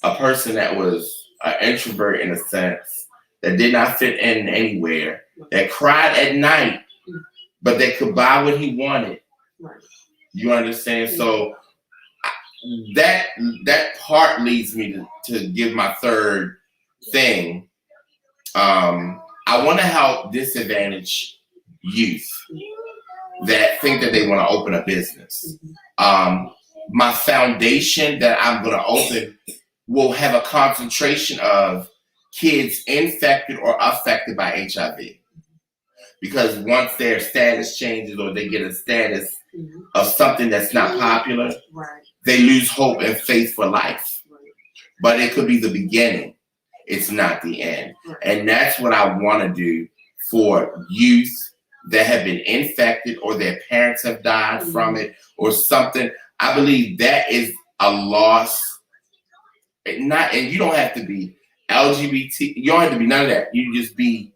A person that was an introvert in a sense, that did not fit in anywhere, that cried at night, but that could buy what he wanted. Right. You understand? So that part leads me to give my third thing. I want to help disadvantaged youth that think that they want to open a business. My foundation that I'm going to open will have a concentration of kids infected or affected by HIV. Because once their status changes or they get a status of something that's not popular, Right. they lose hope and faith for life. Right. But it could be the beginning. It's not the end. Right. And that's what I want to do for youth that have been infected or their parents have died from it or something. I believe that is a loss. And you don't have to be LGBT. You don't have to be none of that. You just be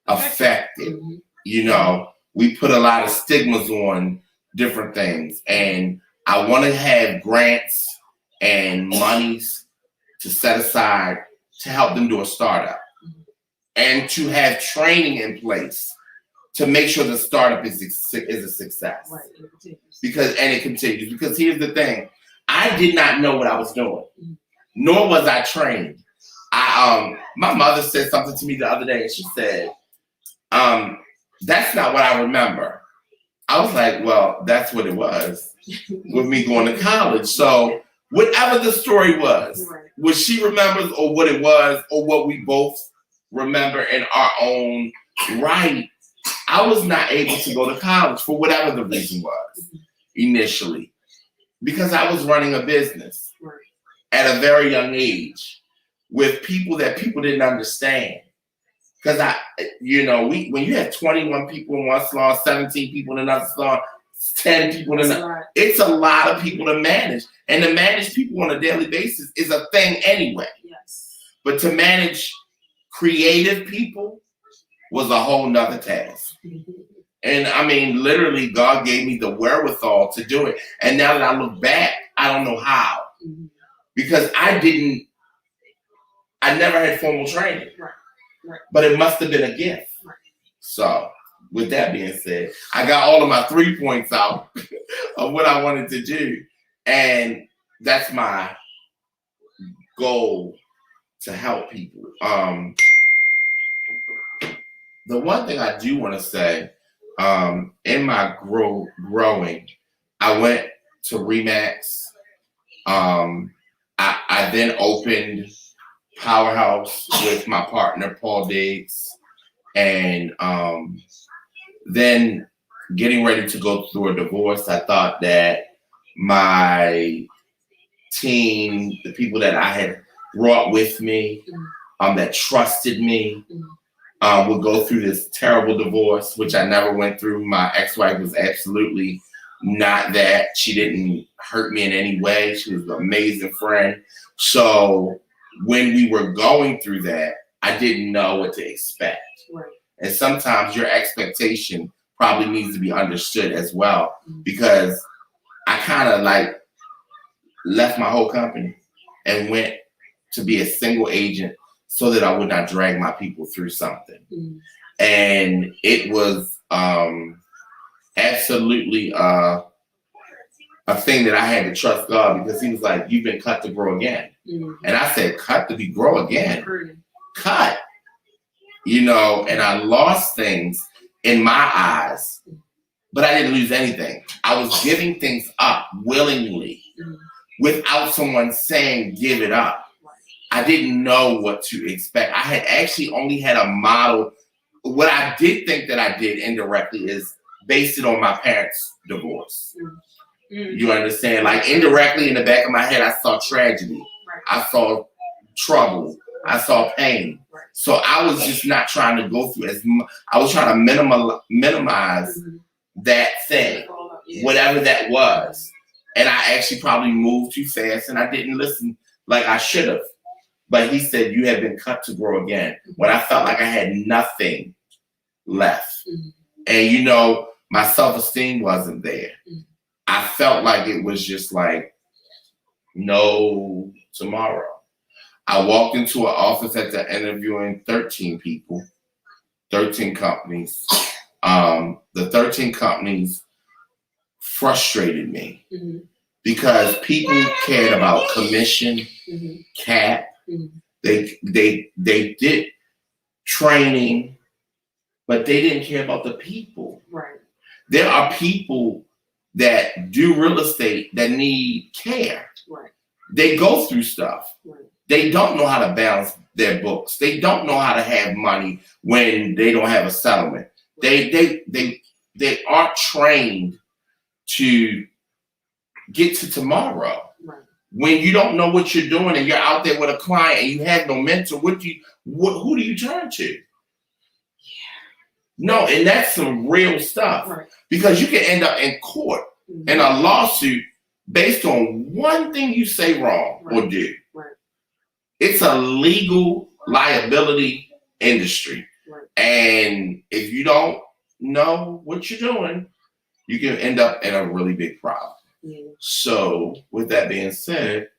affected. You know, we put a lot of stigmas on different things. And I want to have grants and monies to set aside to help them do a startup and to have training in place to make sure the startup is a success. Right. It continues. Because it continues. Because here's the thing, I did not know what I was doing, nor was I trained. My mother said something to me the other day, and she said, "That's not what I remember." I was like, "Well, that's what it was with me going to college." So whatever the story was, Right. what she remembers, or what it was, or what we both remember in our own right, I was not able to go to college for whatever the reason was initially, because I was running a business Right. at a very young age with people that people didn't understand. Because when you have 21 people in one salon, 17 people in another salon, 10 people in That's a another, lot. it's a lot of people to manage. And to manage people on a daily basis is a thing anyway. Yes. But to manage creative people was a whole nother task. And I mean, literally, God gave me the wherewithal to do it. And now that I look back, I don't know how. Because I never had formal training. Right. But it must have been a gift. Right. So, with that being said, I got all of my 3 points out of what I wanted to do. And that's my goal, to help people. The one thing I do want to say, in my growing, I went to Remax. I then opened Powerhouse with my partner, Paul Diggs. And then getting ready to go through a divorce, I thought that my team, the people that I had brought with me, that trusted me, would go through this terrible divorce, which I never went through. My ex-wife was absolutely not that. She didn't hurt me in any way. She was an amazing friend. So when we were going through that, I didn't know what to expect. Right. And sometimes your expectation probably needs to be understood as well, because I kind of left my whole company and went to be a single agent so that I would not drag my people through something. And it was absolutely a thing that I had to trust God, because he was like, "You've been cut to grow again." And I said, "Cut to be grow again? Cut." And I lost things in my eyes, but I didn't lose anything. I was giving things up willingly without someone saying, "Give it up." I didn't know what to expect. I had actually only had a model. What I did think that I did indirectly is based it on my parents' divorce. You understand? Like, indirectly in the back of my head, I saw tragedy. I saw trouble. I saw pain. So I was just not trying to go through as much. I was trying to minimize that thing, whatever that was. And I actually probably moved too fast, and I didn't listen like I should have. But he said, "You have been cut to grow again." When I felt like I had nothing left. And my self-esteem wasn't there. I felt like it was just like no tomorrow. I walked into an office after interviewing 13 people, 13 companies. The 13 companies frustrated me because people cared about commission, cap. They did training, but they didn't care about the people. Right. There are people that do real estate that need care. Right. They go through stuff. Right. They don't know how to balance their books. They don't know how to have money when they don't have a settlement. They aren't trained to get to tomorrow. Right. When you don't know what you're doing and you're out there with a client and you have no mentor, who do you turn to? No, and that's some real stuff. Right. Because you can end up in court in a lawsuit based on one thing you say wrong or do. Right. It's a legal liability industry. Right. And if you don't know what you're doing, you can end up in a really big problem. So with that being said,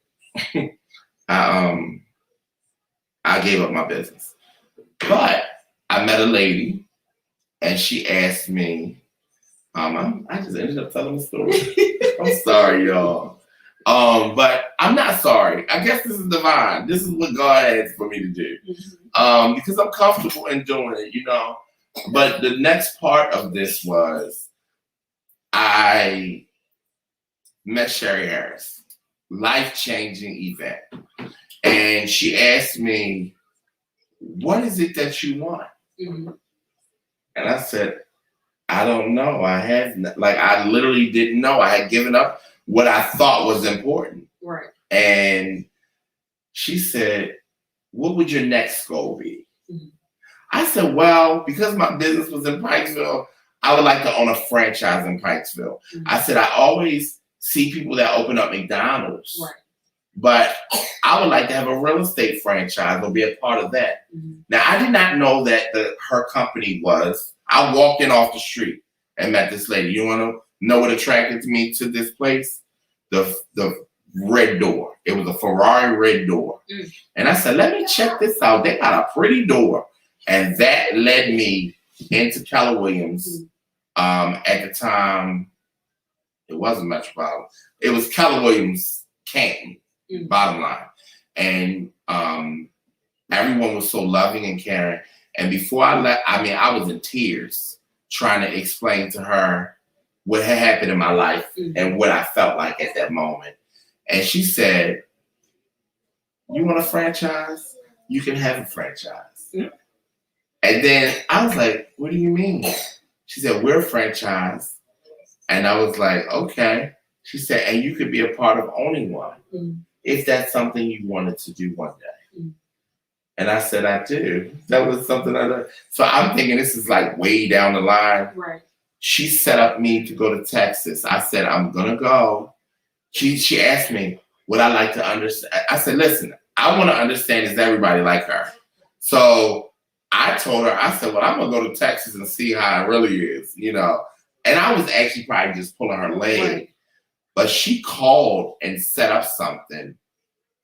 I I gave up my business. But I met a lady, and she asked me, I just ended up telling the story. I'm sorry, y'all. But I'm not sorry. I guess this is divine. This is what God has for me to do. Because I'm comfortable in doing it, you know. But the next part of this was I met Sherry Harris, life-changing event. And she asked me, what is it that you want? And I said, I don't know. I literally didn't know. I had given up what I thought was important. Right. And she said, what would your next goal be? I said, well, because my business was in Pikesville, I would like to own a franchise in Pikesville. I said, I always see people that open up McDonald's, Right. but I would like to have a real estate franchise or be a part of that. Now, I did not know that her company was. I walked in off the street and met this lady. You want to know what attracted me to this place? The red door. It was a Ferrari red door. And I said, let me check this out. They got a pretty door. And that led me into Keller Williams. At the time, it wasn't Metropolitan. It was Keller Williams Canton, bottom line. And everyone was so loving and caring. And before I left, I was in tears trying to explain to her what had happened in my life and what I felt like at that moment. And she said, you want a franchise? You can have a franchise. And then I was like, what do you mean? She said, we're a franchise. And I was like, okay. She said, and you could be a part of owning one if that's something you wanted to do one day. And I said, I do. That was something I did. So I'm thinking this is like way down the line. Right. She set up me to go to Texas. I said, I'm going to go. She asked me, would I like to understand? I said, listen, I want to understand, is everybody like her? So I told her, I said, well, I'm going to go to Texas and see how it really is, you know. And I was actually probably just pulling her leg. Right. But she called and set up something.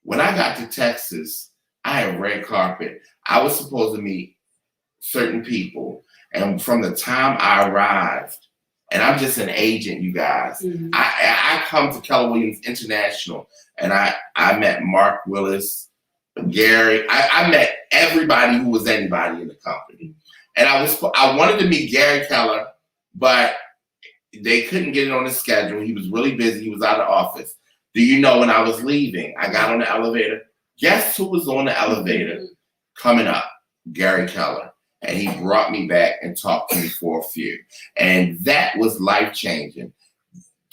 When I got to Texas, I had red carpet. I was supposed to meet certain people. And from the time I arrived, and I'm just an agent, you guys, I come to Keller Williams International, and I met Mark Willis, Gary. I met everybody who was anybody in the company. And I wanted to meet Gary Keller, but they couldn't get it on the schedule. He was really busy. He was out of office. Do you know when I was leaving, I got on the elevator. Guess who was on the elevator coming up? Gary Keller. And he brought me back and talked to me for a few. And that was life-changing.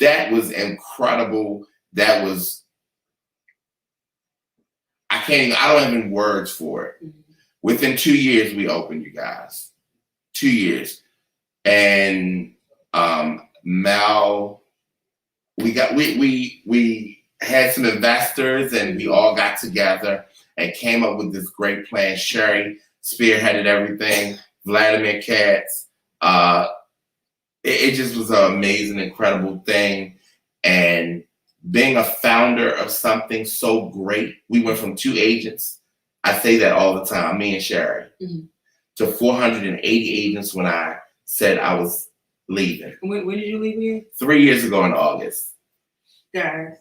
That was incredible. That was, I don't have any words for it. Within 2 years, we opened, you guys. 2 years. And Mel, we had some investors, and we all got together and came up with this great plan. Sherry spearheaded everything. Vladimir Katz. It just was an amazing, incredible thing. And being a founder of something so great, we went from 2 agents. I say that all the time, me and Sherry, to 480 agents when I said I was leaving. When did you leave here? 3 years ago in August. Guys.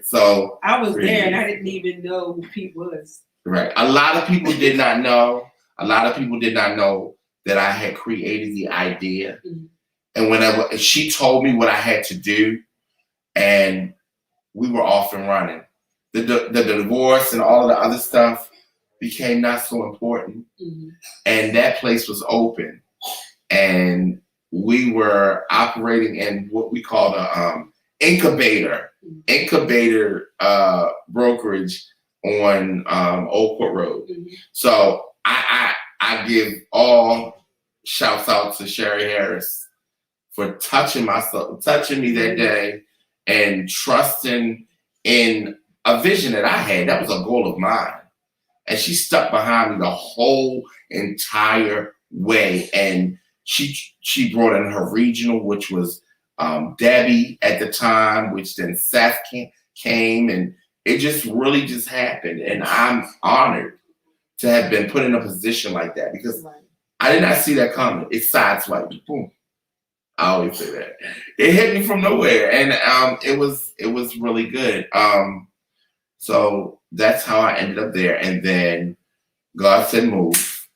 So I was there and I didn't even know who Pete was. Right. A lot of people did not know. A lot of people did not know that I had created the idea. And whenever she told me what I had to do, and we were off and running. The divorce and all of the other stuff became not so important. And that place was open. And we were operating in what we call the incubator brokerage on Old Court Road. So I give all shouts out to Sherry Harris for touching me that day and trusting in a vision that I had. That was a goal of mine. And she stuck behind me the whole entire way. And she brought in her regional, which was Debbie at the time, which then Seth came, and it just really just happened. And I'm honored to have been put in a position like that because Right. I did not see that coming. It sideswiped me. Boom. I always say that. It hit me from nowhere, and it was really good. So that's how I ended up there, and then God said move.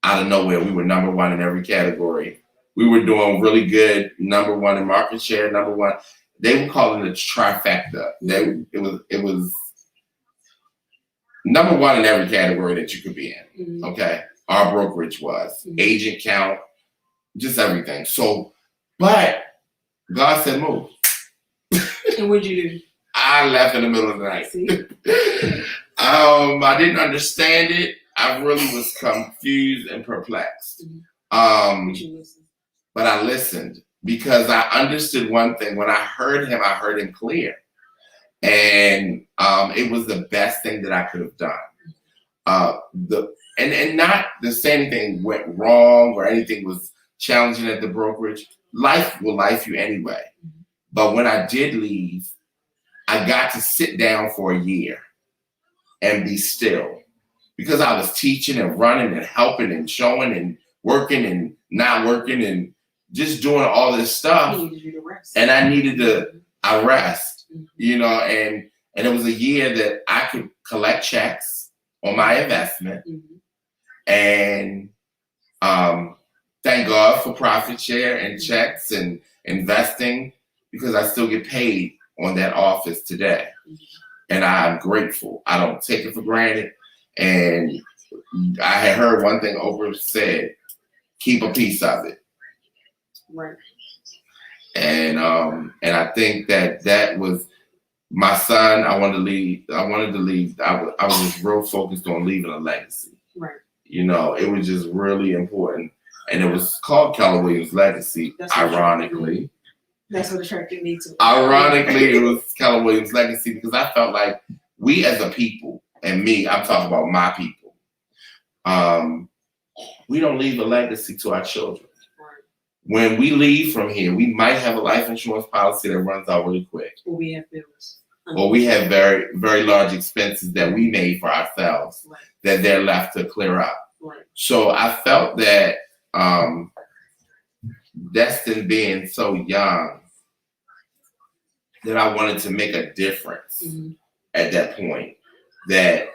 Out of nowhere, we were number one in every category. We were doing really good, number one in market share, number one. They were calling it trifecta. It was number one in every category that you could be in. Mhm. Okay, our brokerage was Mhm. agent count, just everything. So, but God said move. And what'd you do? I left in the middle of the night. See? I didn't understand it. I really was confused and perplexed. Would you listen? But I listened because I understood one thing. When I heard him clear. And it was the best thing that I could have done. And not to say anything went wrong or anything was challenging at the brokerage. Life will life you anyway. But when I did leave, I got to sit down for a year and be still because I was teaching and running and helping and showing and working and not working and just doing all this stuff. You needed you to rest. And I needed to rest, you know, and it was a year that I could collect checks on my investment. And thank God for profit share and checks and investing because I still get paid on that office today. And I'm grateful. I don't take it for granted. And I had heard one thing Oprah said, keep a piece of it. Right. And I think that was my son. I wanted to leave. I was just real focused on leaving a legacy. Right. You know, it was just really important. And it was called Keller Williams Legacy, That's what ironically. That's what attracted me to it. Ironically, it was Keller Williams Legacy because I felt like we as a people, and me, I'm talking about my people, we don't leave a legacy to our children. Right. When we leave from here, we might have a life insurance policy that runs out really quick. Or we have bills. Or we have very, very large expenses that we made for ourselves Right. that they're left to clear up. Right. So I felt that Destin being so young, that I wanted to make a difference at that point, that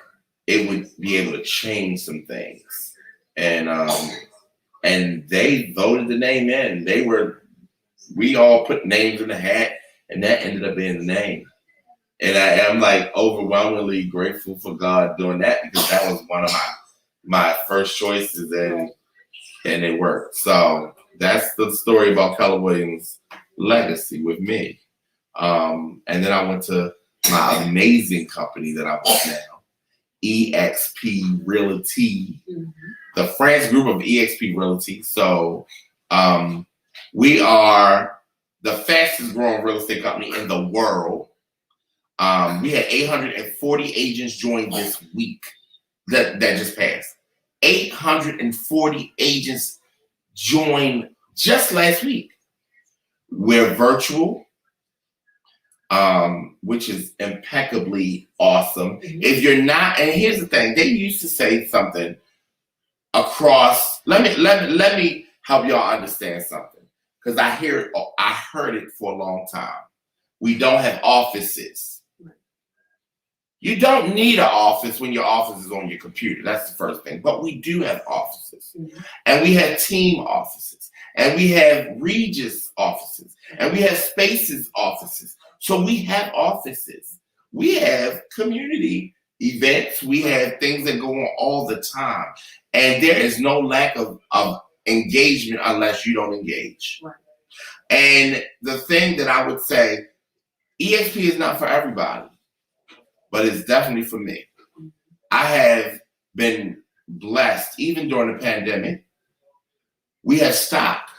it would be able to change some things. And they voted the name in. We all put names in the hat, and that ended up being the name. And I am like overwhelmingly grateful for God doing that because that was one of my first choices, and it worked. So that's the story about Keller Williams Legacy with me. And then I went to my amazing company that I'm with now, eXp Realty, the France group of eXp Realty. So we are the fastest growing real estate company in the world. We had 840 agents join this week that just passed. 840 agents joined just last week. We're virtual, which is impeccably awesome. If you're not, and here's the thing, they used to say something across. Let me help y'all understand something, because I heard it for a long time. We don't have offices. You don't need an office when your office is on your computer. That's the first thing. But we do have offices. And we have team offices. And we have Regis offices. And we have Spaces offices. So we have offices. We have community events. We have things that go on all the time. And there is no lack of engagement unless you don't engage. Right. And the thing that I would say, EXP is not for everybody, but it's definitely for me. I have been blessed, even during the pandemic. We have stock.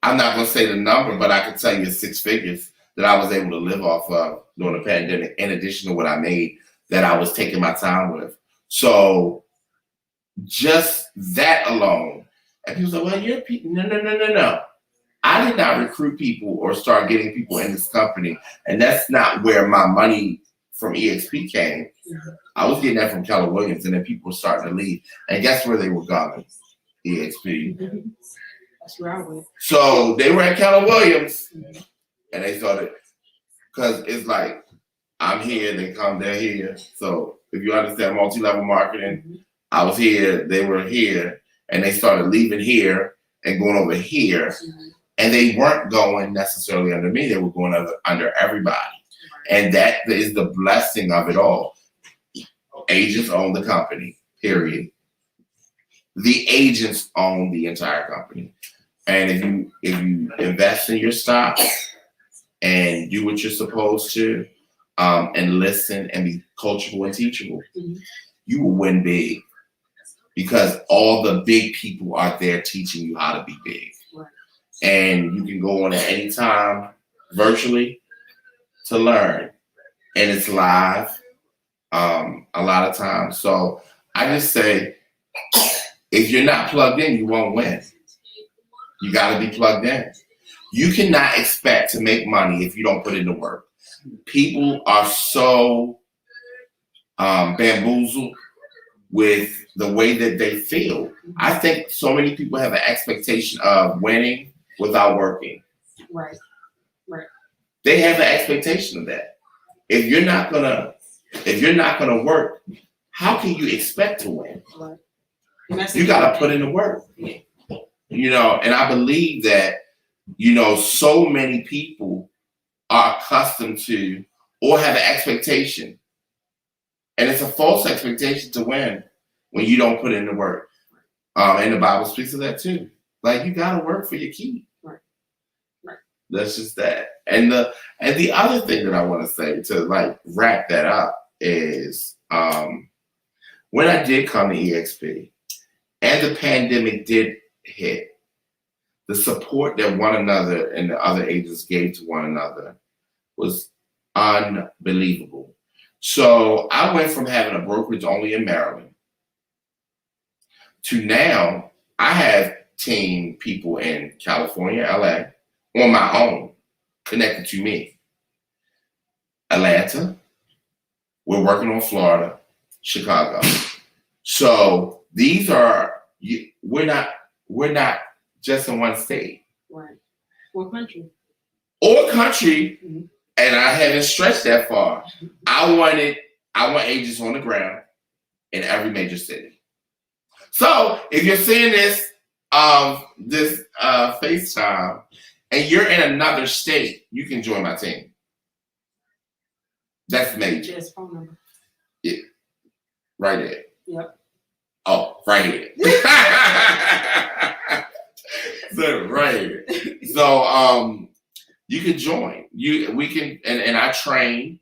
I'm not going to say the number, but I can tell you it's 6 figures that I was able to live off of during the pandemic, in addition to what I made that I was taking my time with. So just that alone. And people say, well, you're people. No. I did not recruit people or start getting people in this company. And that's not where my money from EXP came, I was getting that from Keller Williams, and then people were starting to leave. And guess where they were going? EXP. That's where I went. So they were at Keller Williams, and they started, because it's like, I'm here, they come, they're here. So if you understand multi-level marketing, I was here, they were here, and they started leaving here and going over here. And they weren't going necessarily under me, they were going under everybody. And that is the blessing of it all. Agents own the company, period. The agents own the entire company. And if you invest in your stock and do what you're supposed to, and listen and be coachable and teachable, you will win big. Because all the big people are there teaching you how to be big. Right. And you can go on at any time virtually to learn. And it's live a lot of times. So I just say, if you're not plugged in, you won't win. You got to be plugged in. You cannot expect to make money if you don't put in the work. People are so bamboozled with the way that they feel. I think so many people have an expectation of winning without working. Right. They have an expectation of that. If you're not gonna work, how can you expect to win? Right. You gotta put in the work. You know, and I believe that, you know, so many people are accustomed to or have an expectation. And it's a false expectation to win when you don't put in the work. And the Bible speaks of that too. Like, you gotta work for your keep. Right. That's just that. And the other thing that I want to say to like wrap that up is when I did come to EXP and the pandemic did hit, the support that one another and the other agents gave to one another was unbelievable. So I went from having a brokerage only in Maryland to now I have team people in California, LA, on my own, connected to me. Atlanta, we're working on Florida, Chicago. So these are, we're not just in one state. Right. What country? Or country, and I haven't stretched that far. I want agents on the ground in every major city. So if you're seeing this FaceTime and you're in another state, you can join my team. That's major. Yes, phone number. Yeah. Right there. Yep. Oh, right here. So right here. So you can join. We can and I train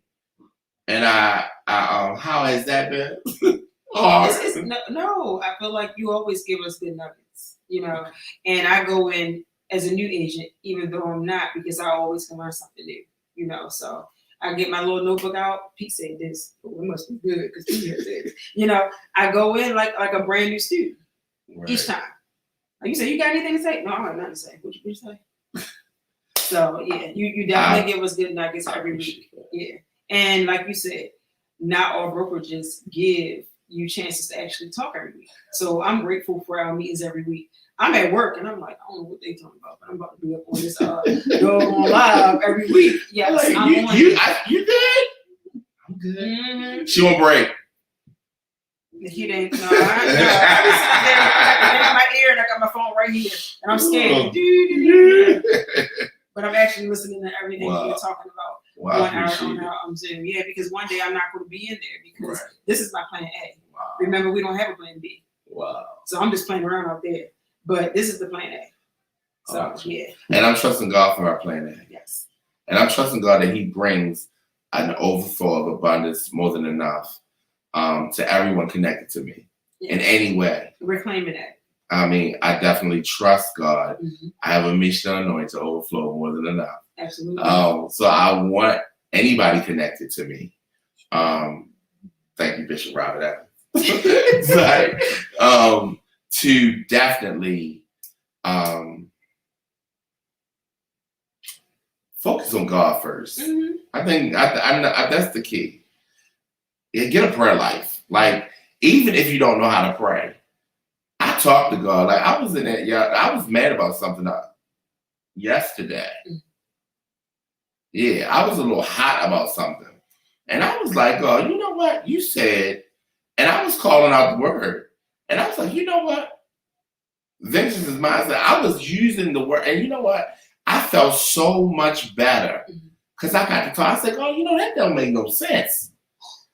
and I how has that been? No, I feel like you always give us good nuggets, you know, and I go in as a new agent, even though I'm not, because I always can learn something new, you know, so I get my little notebook out. Pete said this, but we must be good because Pete has this. You know, I go in like a brand new student each time. Like you say, you got anything to say? No, I don't have nothing to say. What you say? So yeah, you definitely give us good nuggets every week. Yeah, and like you said, not all brokerages give you chances to actually talk every week. So I'm grateful for our meetings every week. I'm at work and I'm like, I don't know what they talking about, but I'm about to be up on this on live every week. Yes, like, I'm on. You good? I'm good. Mm-hmm. She on break. He didn't. No, I was sitting there, I got it in my ear and I got my phone right here, and I'm scared. But I'm actually listening to everything you're talking about. Wow, on our Zoom. Yeah, because one day I'm not going to be in there because this is my plan A. Wow. Remember, we don't have a plan B. Wow. So I'm just playing around out there. But this is the plan A. So yeah. And I'm trusting God for our plan A. Yes. And I'm trusting God that He brings an overflow of abundance, more than enough, to everyone connected to me in any way. We're claiming that. I mean, I definitely trust God. Mm-hmm. I have a mission anointing to overflow more than enough. Absolutely. So I want anybody connected to me. Thank you, Bishop Robert Evans. To definitely focus on God first. Mm-hmm. I think that's the key. get a prayer life. Like, even if you don't know how to pray, I talk to God. Like, I was in it. Yeah, I was mad about something yesterday. Yeah, I was a little hot about something. And I was like, God, you know what? You said, and I was calling out the word. And I was like, you know what? Vengeance is mine. I was using the word. And you know what? I felt so much better. Because I got to talk. I said, oh, you know, that don't make no sense.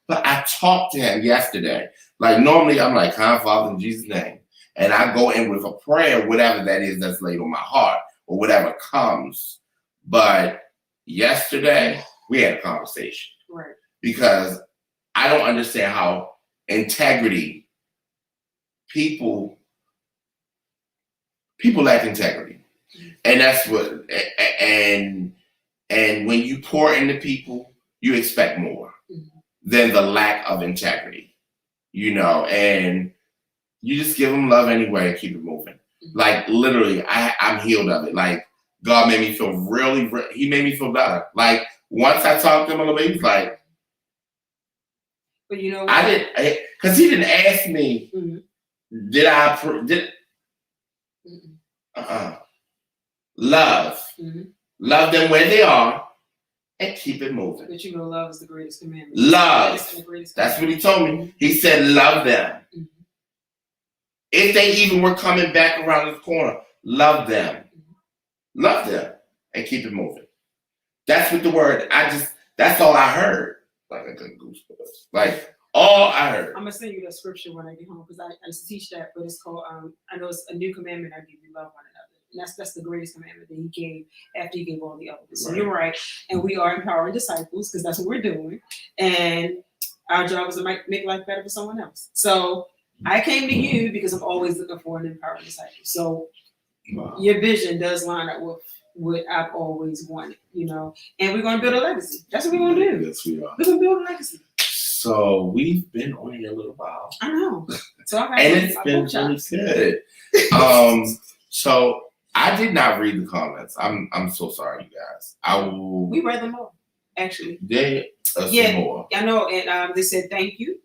But I talked to him yesterday. Like, normally I'm like, kind Father, in Jesus' name. And I go in with a prayer, whatever that is that's laid on my heart, or whatever comes. But yesterday, we had a conversation. Right. Because I don't understand how integrity, people lack integrity. And that's what, and when you pour into people, you expect more than the lack of integrity, you know, and you just give them love anyway and keep it moving. Like, literally, I'm healed of it. Like, God made me feel he made me feel better. Like, once I talked to him a little bit, he was like, but you know what? I didn't, because he didn't ask me, did I, love. Love them where they are and keep it moving. But you know, love is the greatest commandment. Love. That's what he told me. He said, love them. If they even were coming back around the corner, love them. Love them and keep it moving. That's what the word, that's all I heard. Like, I got goosebumps. Like, all I heard. I'm going to send you that scripture when I get home because I used to teach that, but it's called, I know it's a new commandment I give you, love one another. And that's the greatest commandment that he gave after he gave all the others. So you're right. And we are empowering disciples because that's what we're doing. And our job is to make life better for someone else. So I came to you because I'm always looking for an empowering disciple. So your vision does line up with what I've always wanted, you know. And we're going to build a legacy. That's what we're going to do. Yes, we are. We're going to build a legacy. So we've been on here a little while. I know. So I and it's been really good. So I did not read the comments. I'm so sorry, you guys. We read them all, actually. Some more. I know, and they said thank you.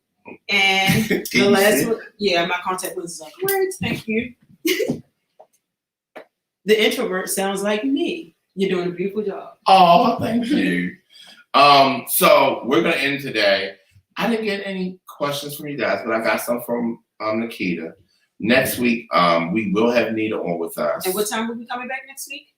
And the last one, my contact was like, great, thank you. The introvert sounds like me. You're doing a beautiful job. Oh, thank you. So we're gonna end today. I didn't get any questions from you guys, but I got some from Nikita. Next week, we will have Nita on with us. And what time will we coming back next week?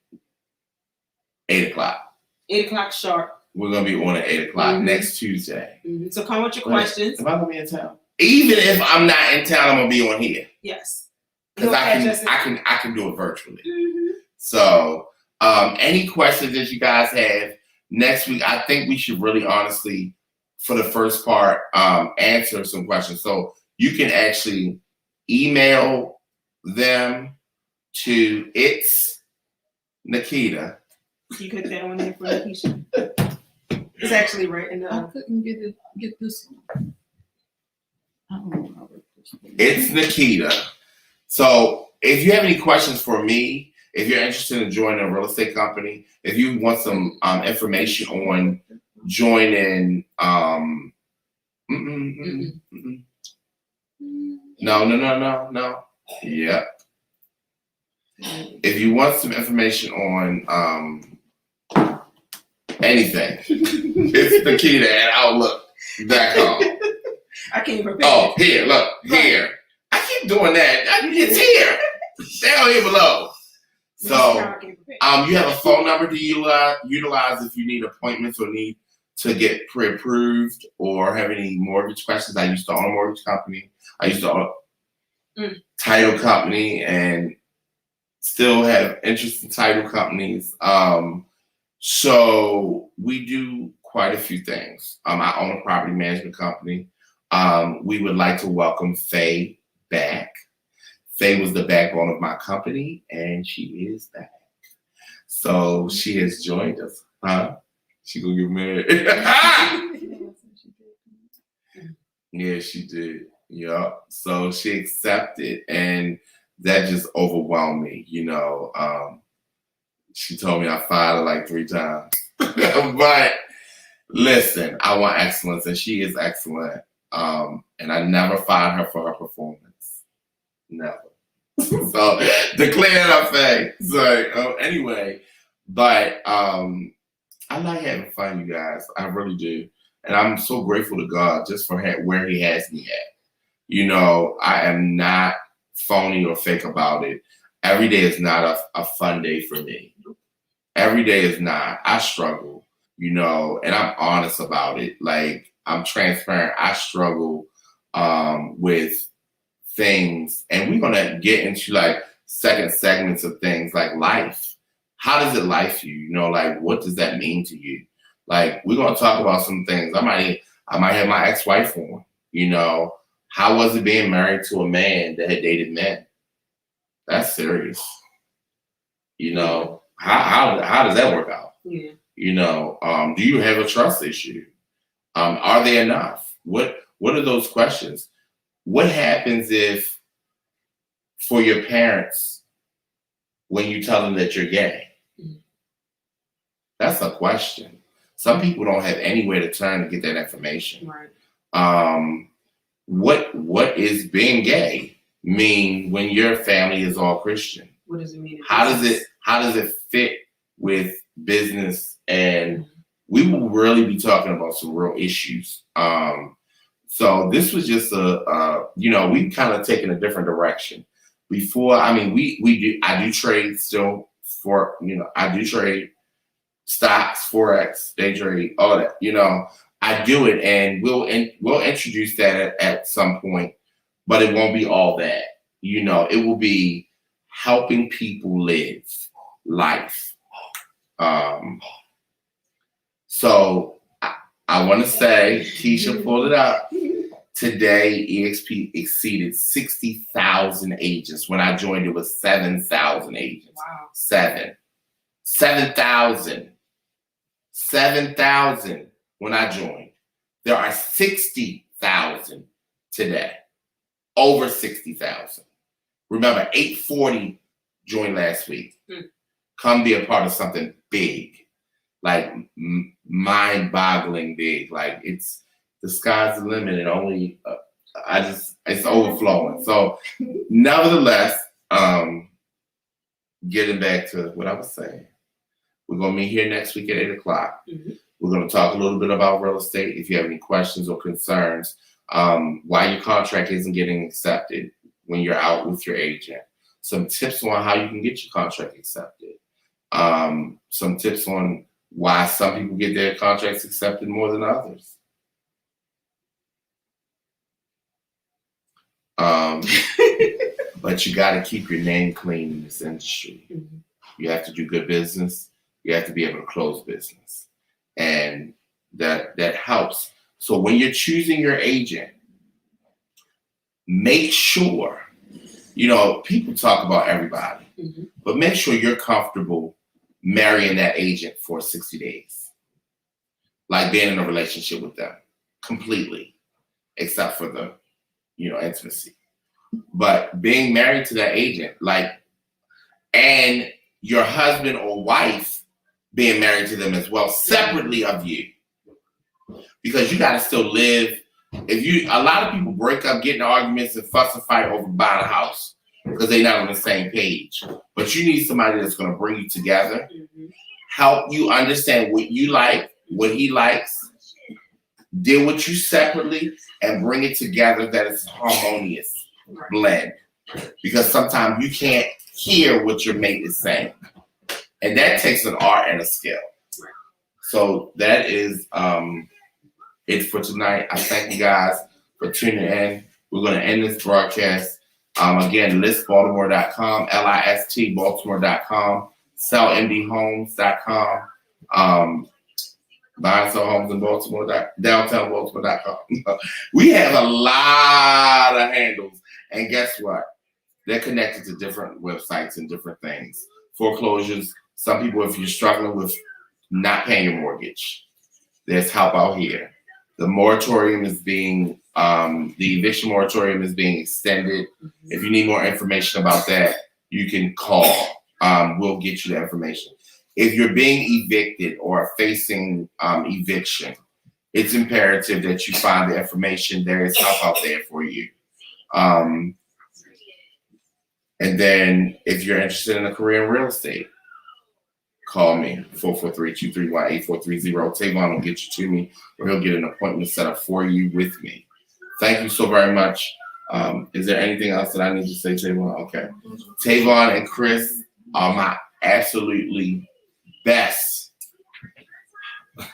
8 o'clock. 8 o'clock sharp. We're gonna be on at 8 o'clock next Tuesday. So come with your questions. Am I gonna be in town? Even if I'm not in town, I'm gonna be on here. Yes. Because I can do it virtually. So any questions that you guys have next week, I think we should really honestly, for the first part, answer some questions. So you can actually email them to It's Nikita. You put that on there for Nikisha. It's actually right in the. I couldn't get this one. I don't know how to work this one. It's Nikita. So if you have any questions for me, if you're interested in joining a real estate company, if you want some information on joining, No. Yep. If you want some information on anything, it's Nikita at Outlook.com. I can't prepare. Oh, here, look, here. I keep doing that. It's here. Down here below. So, you have a phone number to utilize if you need appointments or need to get pre-approved or have any mortgage questions. I used to own a mortgage company. I used to own a title company and still have interest in title companies. So we do quite a few things. I own a property management company. We would like to welcome Faye back. Faye was the backbone of my company, and she is back. So she has joined us. She gonna get married. Yeah, she did. Yeah. So she accepted, and that just overwhelmed me. You know, she told me I fired her like 3 times, but Listen, I want excellence, and she is excellent. And I never fired her for her performance. Never. So declare her face. So anyway, but I like having fun, you guys. I really do. And I'm so grateful to God just for where he has me at. You know, I am not phony or fake about it. Every day is not a fun day for me. Every day is not. I struggle, you know, and I'm honest about it. Like, I'm transparent. I struggle with things. And we're going to get into like second segments of things like life. How does it life you? You know, like, what does that mean to you? Like, we're going to talk about some things. I might have my ex-wife on, you know. How was it being married to a man that had dated men? That's serious. You know, how does that work out? Yeah. You know, do you have a trust issue? Are they enough? What are those questions? What happens if, for your parents, when you tell them that you're gay? Mm-hmm. That's a question. Some people don't have anywhere to turn to get that information. Right. What is being gay mean when your family is all Christian? What does it mean? How does it fit with business? And we will really be talking about some real issues. So this was just you know, we kind of taken a different direction. Before, I mean, I do trade still I do trade stocks, Forex, day trade, all that, you know. I do it, and we'll introduce that at some point, but it won't be all that. You know, it will be helping people live life. So I want to say, Keisha pulled it up. Today, EXP exceeded 60,000 agents. When I joined, it was 7,000 agents. Wow. 7,000. 7,000 when I joined. There are 60,000 today. Over 60,000. Remember, 840 joined last week. Come be a part of something big. Like mind-boggling big. Like, it's the sky's the limit, and only it's overflowing. So nevertheless, getting back to what I was saying, we're gonna meet here next week at 8 o'clock. Mm-hmm. We're gonna talk a little bit about real estate. If you have any questions or concerns, why your contract isn't getting accepted when you're out with your agent, some tips on how you can get your contract accepted, some tips on why some people get their contracts accepted more than others. But you got to keep your name clean in this industry. Mm-hmm. You have to do good business. You have to be able to close business, and that helps. So when you're choosing your agent, make sure, you know, people talk about everybody, Mm-hmm. but make sure you're comfortable marrying that agent for 60 days, like being in a relationship with them completely, except for the, you know, intimacy. But being married to that agent, like, and your husband or wife being married to them as well, separately of you, because you got to still live. A lot of people break up, get in arguments, and fuss and fight over buying a house because they're not on the same page. But you need somebody that's going to bring you together, help you understand what you like, what he likes, deal with you separately, and bring it together that it's harmonious blend. Because sometimes you can't hear what your mate is saying, and that takes an art and a skill. So that is it for tonight. I thank you guys for tuning in. We're going to end this broadcast. Again, listbaltimore.com, LIST Baltimore.com, sellmdhomes.com, buy and sell homes in Baltimore, downtown Baltimore.com. We have a lot of handles, and guess what? They're connected to different websites and different things. Foreclosures. Some people, if you're struggling with not paying your mortgage, there's help out here. The moratorium is being, the eviction moratorium is being extended. If you need more information about that, you can call. We'll get you the information. if you're being evicted or facing eviction, it's imperative that you find the information. There is help out there for you. And then if you're interested in a career in real estate, call me, 443-231-8430. Tavon will get you to me, or he'll get an appointment set up for you with me. Thank you so very much. Is there anything else that I need to say, Tavon? Okay. Tavon and Chris are my absolutely best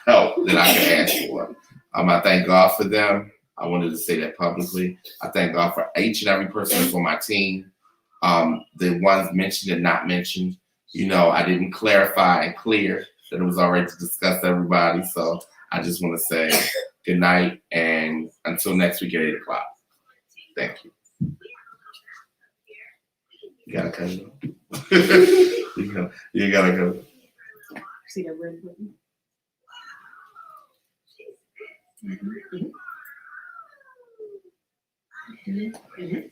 help that I can ask for. I thank God for them. I wanted to say that publicly. I thank God for each and every person that's on my team. The ones mentioned and not mentioned, you know, I didn't clarify and clear that it was all right to discuss everybody. So I just want to say good night, and until next week at 8 o'clock. Thank you. You gotta cut it off. You gotta go. See that red button? Mm-hmm. Mm-hmm. Mm-hmm.